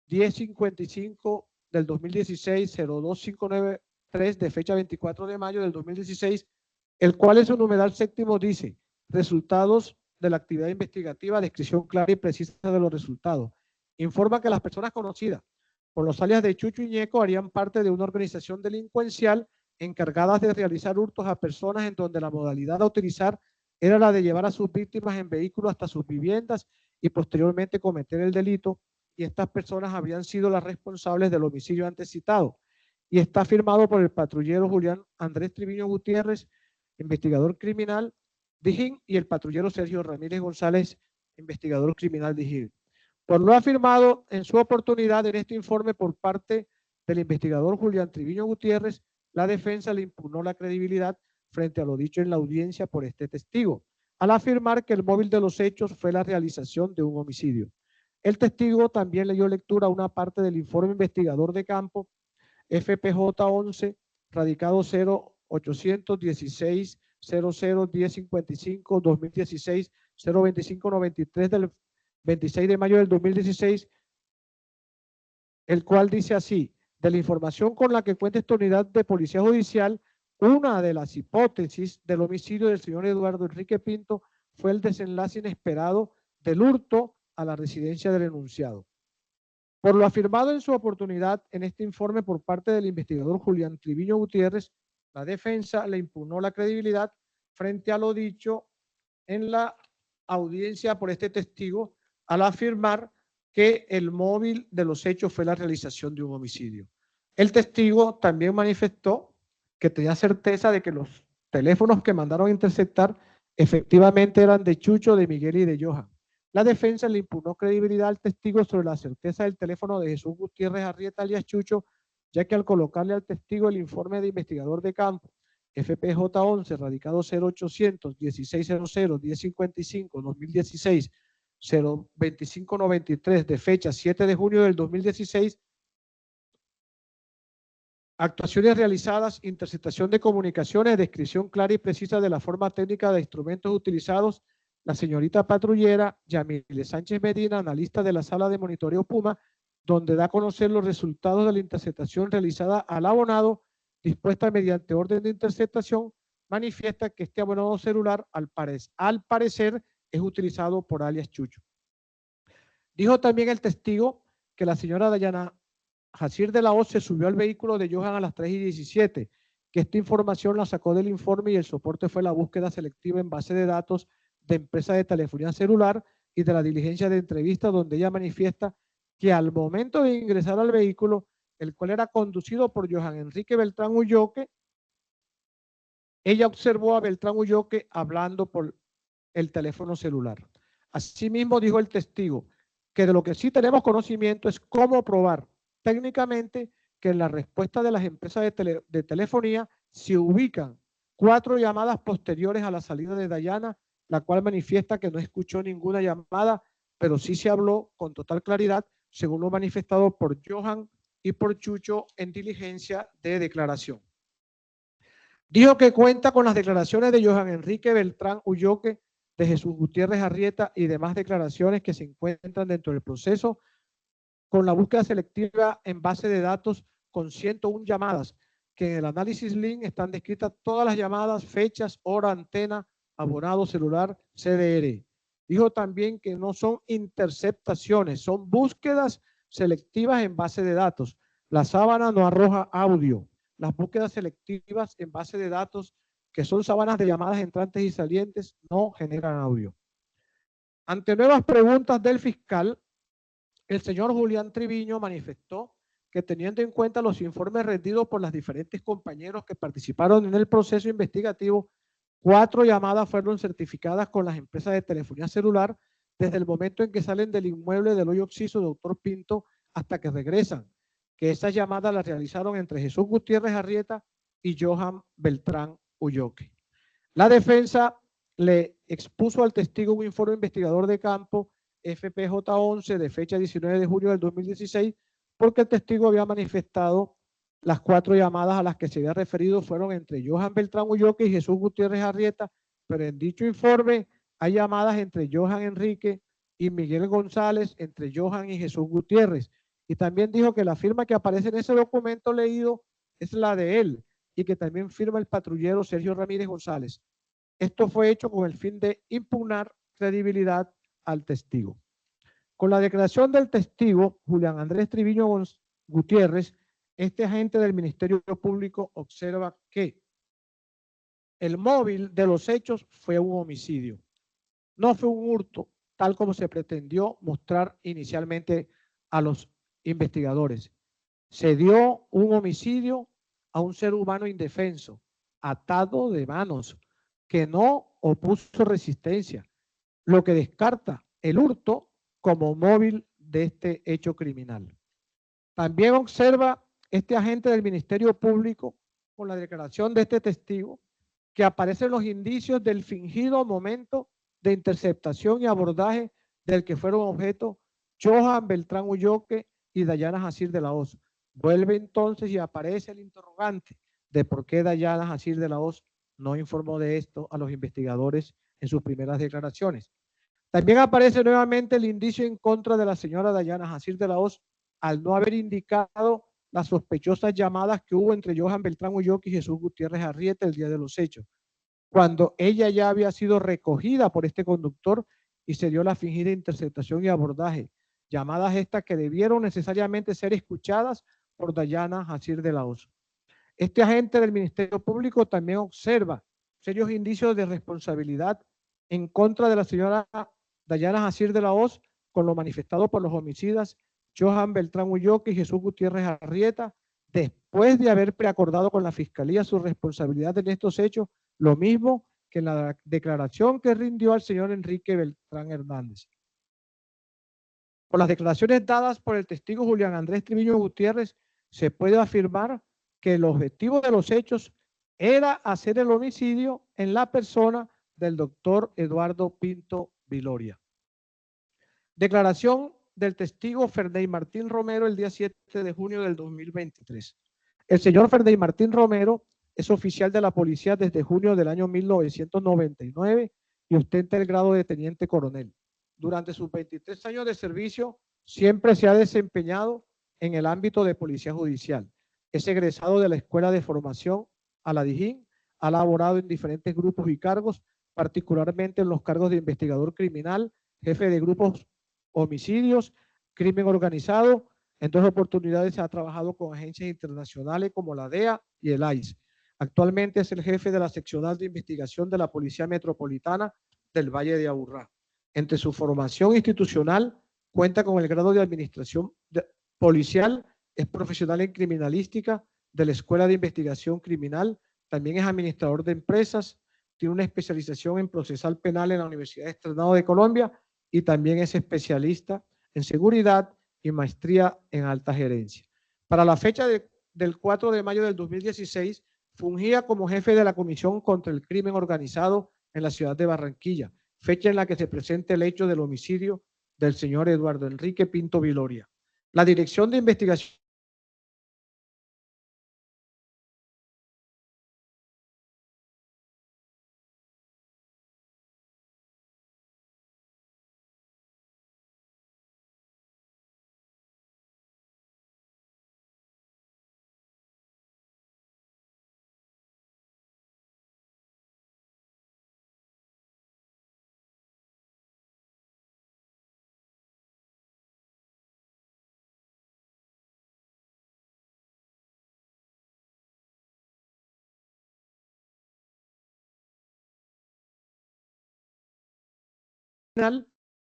1055 del 2016 02593 de fecha 24 de mayo del 2016, el cual en su numeral séptimo dice: resultados de la actividad investigativa, descripción clara y precisa de los resultados. Informa que las personas conocidas por los alias de Chucho y Ñeco harían parte de una organización delincuencial encargadas de realizar hurtos a personas en donde la modalidad a utilizar era la de llevar a sus víctimas en vehículos hasta sus viviendas y posteriormente cometer el delito, y estas personas habrían sido las responsables del homicidio antes citado. Y está firmado por el patrullero Julián Andrés Triviño Gutiérrez, investigador criminal Dijín, y el patrullero Sergio Ramírez González, investigador criminal Dijín. Por lo afirmado en su oportunidad en este informe por parte del investigador Julián Triviño Gutiérrez, la defensa le impugnó la credibilidad frente a lo dicho en la audiencia por este testigo, al afirmar que el móvil de los hechos fue la realización de un homicidio. El testigo también leyó lectura a una parte del informe investigador de campo FPJ11, radicado 816 00 1055 2016 02593 del 26 de mayo del 2016, el cual dice así: de la información con la que cuenta esta unidad de policía judicial, una de las hipótesis del homicidio del señor Eduardo Enrique Pinto fue el desenlace inesperado del hurto a la residencia del enunciado. Por lo afirmado en su oportunidad en este informe por parte del investigador Julián Triviño Gutiérrez, la defensa le impugnó la credibilidad frente a lo dicho en la audiencia por este testigo al afirmar que el móvil de los hechos fue la realización de un homicidio. El testigo también manifestó que tenía certeza de que los teléfonos que mandaron a interceptar efectivamente eran de Chucho, de Miguel y de Johan. La defensa le impugnó credibilidad al testigo sobre la certeza del teléfono de Jesús Gutiérrez Arrieta alias Chucho, ya que al colocarle al testigo el informe de investigador de campo FPJ 11, radicado 0800 1600 1055 2016 02593 de fecha 7 de junio del 2016, actuaciones realizadas, interceptación de comunicaciones, descripción clara y precisa de la forma técnica de instrumentos utilizados, la señorita patrullera Yamile Sánchez Medina, analista de la sala de monitoreo Puma, donde da a conocer los resultados de la interceptación realizada al abonado, dispuesta mediante orden de interceptación, manifiesta que este abonado celular al parecer es utilizado por alias Chucho. Dijo también el testigo que la señora Dayana Jacir de la Hoz se subió al vehículo de Johan a las 3:17, que esta información la sacó del informe y el soporte fue la búsqueda selectiva en base de datos de empresa de telefonía celular y de la diligencia de entrevista, donde ella manifiesta que al momento de ingresar al vehículo, el cual era conducido por Johan Enrique Beltrán Ulloque, ella observó a Beltrán Ulloque hablando por el teléfono celular. Asimismo, dijo el testigo que de lo que sí tenemos conocimiento es cómo probar técnicamente que en la respuesta de las empresas de telefonía se ubican 4 llamadas posteriores a la salida de Dayana, la cual manifiesta que no escuchó ninguna llamada, pero sí se habló con total claridad, según lo manifestado por Johan y por Chucho en diligencia de declaración. Dijo que cuenta con las declaraciones de Johan Enrique Beltrán Ulloque, de Jesús Gutiérrez Arrieta y demás declaraciones que se encuentran dentro del proceso, con la búsqueda selectiva en base de datos con 101 llamadas, que en el análisis link están descritas todas las llamadas, fechas, hora, antena, abonado, celular, CDR. Dijo también que no son interceptaciones, son búsquedas selectivas en base de datos. La sábana no arroja audio. Las búsquedas selectivas en base de datos, que son sábanas de llamadas entrantes y salientes, no generan audio. Ante nuevas preguntas del fiscal, el señor Julián Triviño manifestó que teniendo en cuenta los informes rendidos por los diferentes compañeros que participaron en el proceso investigativo, 4 llamadas fueron certificadas con las empresas de telefonía celular desde el momento en que salen del inmueble del Hoyo Oxiso, Doctor Pinto, hasta que regresan, que esas llamadas las realizaron entre Jesús Gutiérrez Arrieta y Johan Beltrán Ulloque. La defensa le expuso al testigo un informe investigador de campo FPJ 11 de fecha 19 de junio del 2016, porque el testigo había manifestado las 4 llamadas a las que se había referido fueron entre Johan Beltrán Ulloque y Jesús Gutiérrez Arrieta, pero en dicho informe hay llamadas entre Johan Enrique y Miguel González, entre Johan y Jesús Gutiérrez. Y también dijo que la firma que aparece en ese documento leído es la de él y que también firma el patrullero Sergio Ramírez González. Esto fue hecho con el fin de impugnar credibilidad al testigo. Con la declaración del testigo Julián Andrés Triviño Gutiérrez, este agente del Ministerio Público observa que el móvil de los hechos fue un homicidio, no fue un hurto, tal como se pretendió mostrar inicialmente a los investigadores. Se dio un homicidio a un ser humano indefenso, atado de manos, que no opuso resistencia, lo que descarta el hurto como móvil de este hecho criminal. También observa este agente del Ministerio Público, con la declaración de este testigo, que aparecen los indicios del fingido momento de interceptación y abordaje del que fueron objeto Johan Beltrán Ulloque y Dayana Jacir de la Hoz. Vuelve entonces y aparece el interrogante de por qué Dayana Jacir de la Hoz no informó de esto a los investigadores en sus primeras declaraciones. También aparece nuevamente el indicio en contra de la señora Dayana Jacir de la Hoz al no haber indicado las sospechosas llamadas que hubo entre Johan Beltrán Ulloa y Jesús Gutiérrez Arrieta el día de los hechos, cuando ella ya había sido recogida por este conductor y se dio la fingida interceptación y abordaje, llamadas estas que debieron necesariamente ser escuchadas por Dayana Jacir de la Hoz. Este agente del Ministerio Público también observa serios indicios de responsabilidad en contra de la señora Dayana Jacir de la Hoz con lo manifestado por los homicidas Johan Beltrán Ulloa y Jesús Gutiérrez Arrieta, después de haber preacordado con la Fiscalía su responsabilidad en estos hechos, lo mismo que en la declaración que rindió al señor Enrique Beltrán Hernández. Por las declaraciones dadas por el testigo Julián Andrés Triviño Gutiérrez, se puede afirmar que el objetivo de los hechos era hacer el homicidio en la persona del doctor Eduardo Pinto Viloria. Declaración del testigo Ferdey Martín Romero el día 7 de junio del 2023. El señor Ferdey Martín Romero es oficial de la policía desde junio del año 1999 y ostenta el grado de teniente coronel. Durante sus 23 años de servicio siempre se ha desempeñado en el ámbito de policía judicial. Es egresado de la Escuela de Formación a la Dijín, ha laborado en diferentes grupos y cargos, particularmente en los cargos de investigador criminal, jefe de grupos homicidios, crimen organizado. En 2 oportunidades ha trabajado con agencias internacionales como la DEA y el ICE. Actualmente es el jefe de la seccional de investigación de la Policía Metropolitana del Valle de Aburrá. Entre su formación institucional cuenta con el grado de administración policial, es profesional en criminalística de la Escuela de Investigación Criminal, también es administrador de empresas, tiene una especialización en procesal penal en la Universidad Externado de Colombia y también es especialista en seguridad y maestría en alta gerencia. Para la fecha del 4 de mayo del 2016, fungía como jefe de la Comisión contra el Crimen Organizado en la ciudad de Barranquilla, fecha en la que se presenta el hecho del homicidio del señor Eduardo Enrique Pinto Viloria. La Dirección de Investigación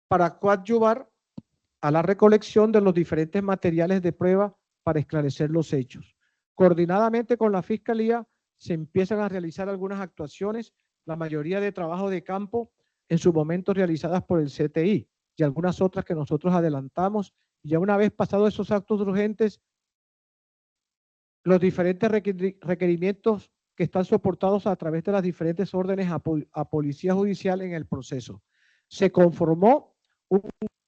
para coadyuvar a la recolección de los diferentes materiales de prueba para esclarecer los hechos. Coordinadamente con la Fiscalía se empiezan a realizar algunas actuaciones, la mayoría de trabajo de campo en su momento realizadas por el CTI y algunas otras que nosotros adelantamos. Y ya una vez pasados esos actos urgentes, los diferentes requerimientos que están soportados a través de las diferentes órdenes a Policía Judicial en el proceso. Se conformó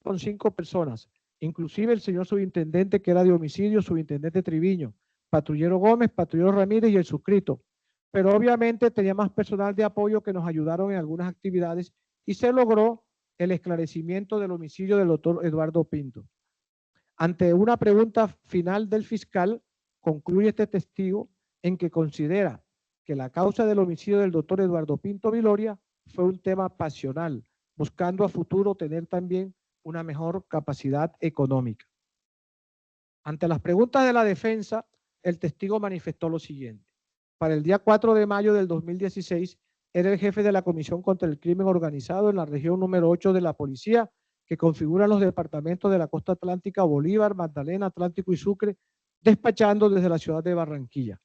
con 5 personas, inclusive el señor subintendente que era de homicidio, subintendente Triviño, patrullero Gómez, patrullero Ramírez y el suscrito. Pero obviamente tenía más personal de apoyo que nos ayudaron en algunas actividades y se logró el esclarecimiento del homicidio del doctor Eduardo Pinto. Ante una pregunta final del fiscal, concluye este testigo en que considera que la causa del homicidio del doctor Eduardo Pinto Viloria fue un tema pasional, buscando a futuro tener también una mejor capacidad económica. Ante las preguntas de la defensa, el testigo manifestó lo siguiente. Para el día 4 de mayo del 2016, era el jefe de la Comisión contra el Crimen Organizado en la región número 8 de la policía, que configuran los departamentos de la costa atlántica, Bolívar, Magdalena, Atlántico y Sucre, despachando desde la ciudad de Barranquilla.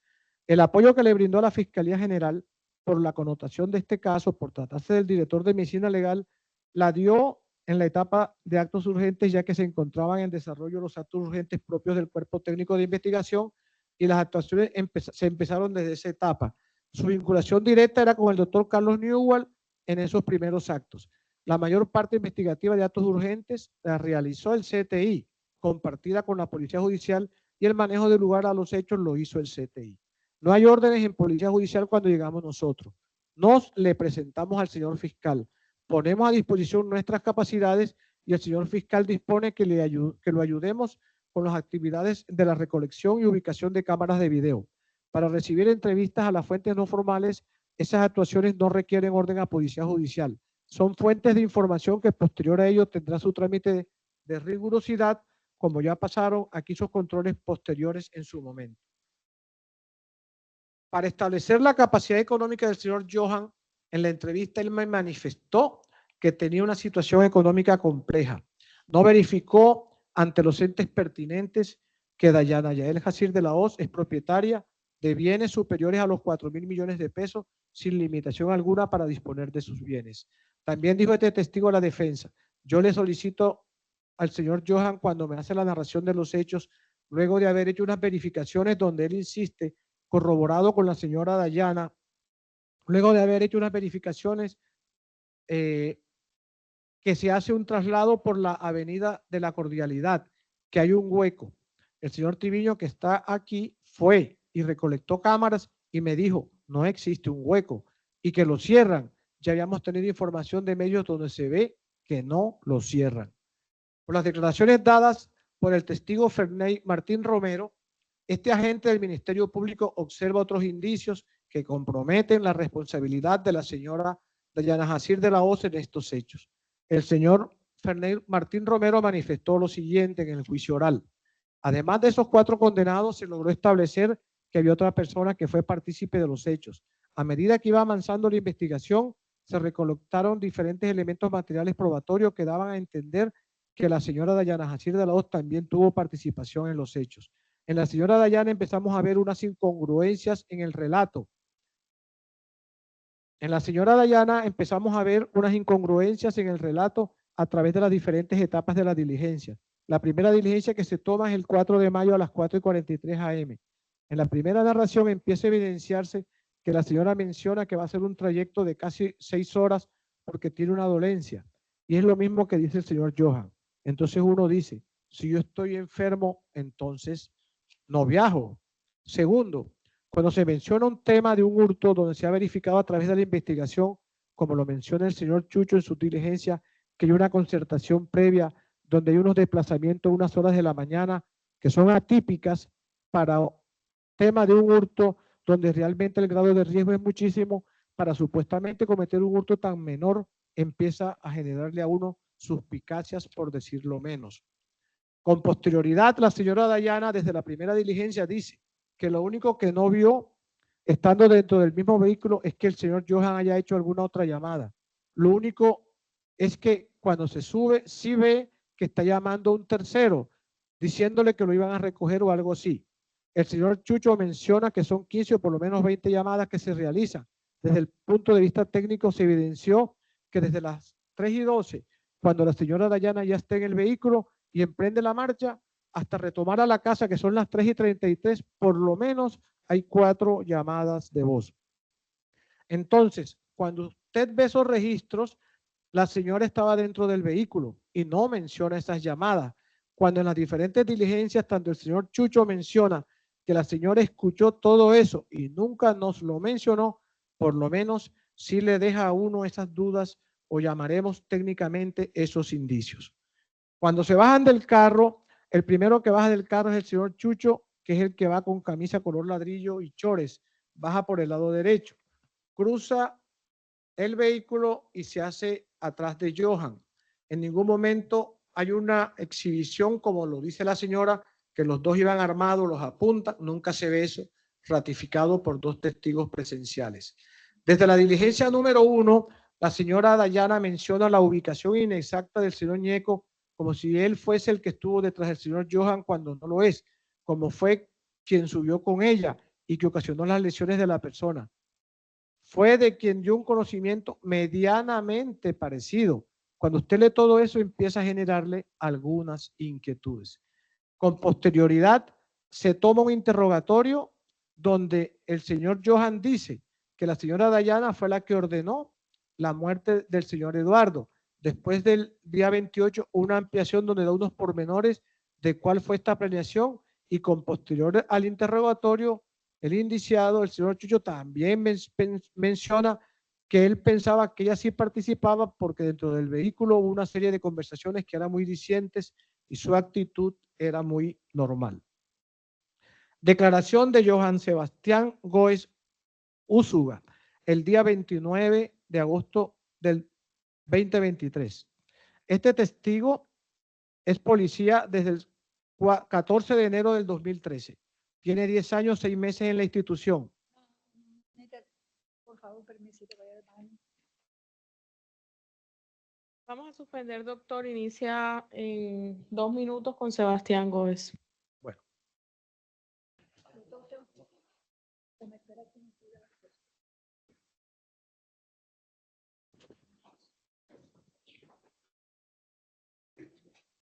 El apoyo que le brindó a la Fiscalía General por la connotación de este caso, por tratarse del director de Medicina Legal, la dio en la etapa de actos urgentes, ya que se encontraban en desarrollo los actos urgentes propios del Cuerpo Técnico de Investigación y las actuaciones se empezaron desde esa etapa. Su vinculación directa era con el doctor Carlos Newell en esos primeros actos. La mayor parte investigativa de actos urgentes la realizó el CTI, compartida con la Policía Judicial, y el manejo del lugar a los hechos lo hizo el CTI. No hay órdenes en policía judicial cuando llegamos nosotros. Nos le presentamos al señor fiscal, ponemos a disposición nuestras capacidades y el señor fiscal dispone que lo ayudemos con las actividades de la recolección y ubicación de cámaras de video. Para recibir entrevistas a las fuentes no formales, esas actuaciones no requieren orden a policía judicial. Son fuentes de información que posterior a ello tendrá su trámite de rigurosidad, como ya pasaron aquí sus controles posteriores en su momento. Para establecer la capacidad económica del señor Johan, en la entrevista él me manifestó que tenía una situación económica compleja. No verificó ante los entes pertinentes que Dayana Yael Jacir de la Hoz es propietaria de bienes superiores a los 4.000 millones de pesos sin limitación alguna para disponer de sus bienes. También dijo este testigo de la defensa: yo le solicito al señor Johan, cuando me hace la narración de los hechos, luego de haber hecho unas verificaciones donde él insiste, corroborado con la señora Dayana, luego de haber hecho unas verificaciones, que se hace un traslado por la avenida de la Cordialidad, que hay un hueco. El señor Triviño, que está aquí, fue y recolectó cámaras y me dijo, no existe un hueco y que lo cierran. Ya habíamos tenido información de medios donde se ve que no lo cierran. Por las declaraciones dadas por el testigo Ferney Martín Romero, este agente del Ministerio Público observa otros indicios que comprometen la responsabilidad de la señora Dayana Jacir de la Hoz en estos hechos. El señor Ferney Martín Romero manifestó lo siguiente en el juicio oral. Además de esos 4 condenados, se logró establecer que había otra persona que fue partícipe de los hechos. A medida que iba avanzando la investigación, se recolectaron diferentes elementos materiales probatorios que daban a entender que la señora Dayana Jacir de la Hoz también tuvo participación en los hechos. En la señora Dayana empezamos a ver unas incongruencias en el relato. En la señora Dayana empezamos a ver unas incongruencias en el relato a través de las diferentes etapas de la diligencia. La primera diligencia que se toma es el 4 de mayo a las 4:43 am. En la primera narración empieza a evidenciarse que la señora menciona que va a hacer un trayecto de casi 6 horas porque tiene una dolencia. Y es lo mismo que dice el señor Johan. Entonces uno dice, si yo estoy enfermo, entonces no viajo. Segundo, cuando se menciona un tema de un hurto donde se ha verificado a través de la investigación, como lo menciona el señor Chucho en su diligencia, que hay una concertación previa donde hay unos desplazamientos unas horas de la mañana que son atípicas para tema de un hurto donde realmente el grado de riesgo es muchísimo, para supuestamente cometer un hurto tan menor empieza a generarle a uno suspicacias, por decirlo menos. Con posterioridad, la señora Dayana, desde la primera diligencia, dice que lo único que no vio, estando dentro del mismo vehículo, es que el señor Johan haya hecho alguna otra llamada. Lo único es que cuando se sube, sí ve que está llamando a un tercero, diciéndole que lo iban a recoger o algo así. El señor Chucho menciona que son 15 o por lo menos 20 llamadas que se realizan. Desde el punto de vista técnico se evidenció que desde las 3:12, cuando la señora Dayana ya está en el vehículo y emprende la marcha, hasta retomar a la casa, que son las 3:33, por lo menos hay 4 llamadas de voz. Entonces, cuando usted ve esos registros, la señora estaba dentro del vehículo y no menciona esas llamadas. Cuando en las diferentes diligencias, tanto el señor Chucho menciona que la señora escuchó todo eso y nunca nos lo mencionó, por lo menos sí le deja a uno esas dudas, o llamaremos técnicamente esos indicios. Cuando se bajan del carro, el primero que baja del carro es el señor Chucho, que es el que va con camisa color ladrillo y chores. Baja por el lado derecho, cruza el vehículo y se hace atrás de Johan. En ningún momento hay una exhibición, como lo dice la señora, que los dos iban armados, los apuntan. Nunca se ve eso, ratificado por 2 testigos presenciales. Desde la diligencia número 1, la señora Dayana menciona la ubicación inexacta del señor Ñeco, como si él fuese el que estuvo detrás del señor Johan cuando no lo es, como fue quien subió con ella y que ocasionó las lesiones de la persona. Fue de quien dio un conocimiento medianamente parecido. Cuando usted lee todo eso, empieza a generarle algunas inquietudes. Con posterioridad, se toma un interrogatorio donde el señor Johan dice que la señora Dayana fue la que ordenó la muerte del señor Eduardo. Después del día 28, una ampliación donde da unos pormenores de cuál fue esta planeación, y con posterior al interrogatorio El indiciado, el señor Chucho, también menciona que él pensaba que ella sí participaba porque dentro del vehículo hubo una serie de conversaciones que eran muy dicientes y su actitud era muy normal. Declaración de Johann Sebastián Góez Úsuga, el día 29 de agosto del 2023. Este testigo es policía desde el 14 de enero del 2013. Tiene 10 años, 6 meses en la institución. Por favor, permiso que vaya al baño. Vamos a suspender, doctor. Inicia en 2 minutos con Sebastián Góez. Bueno.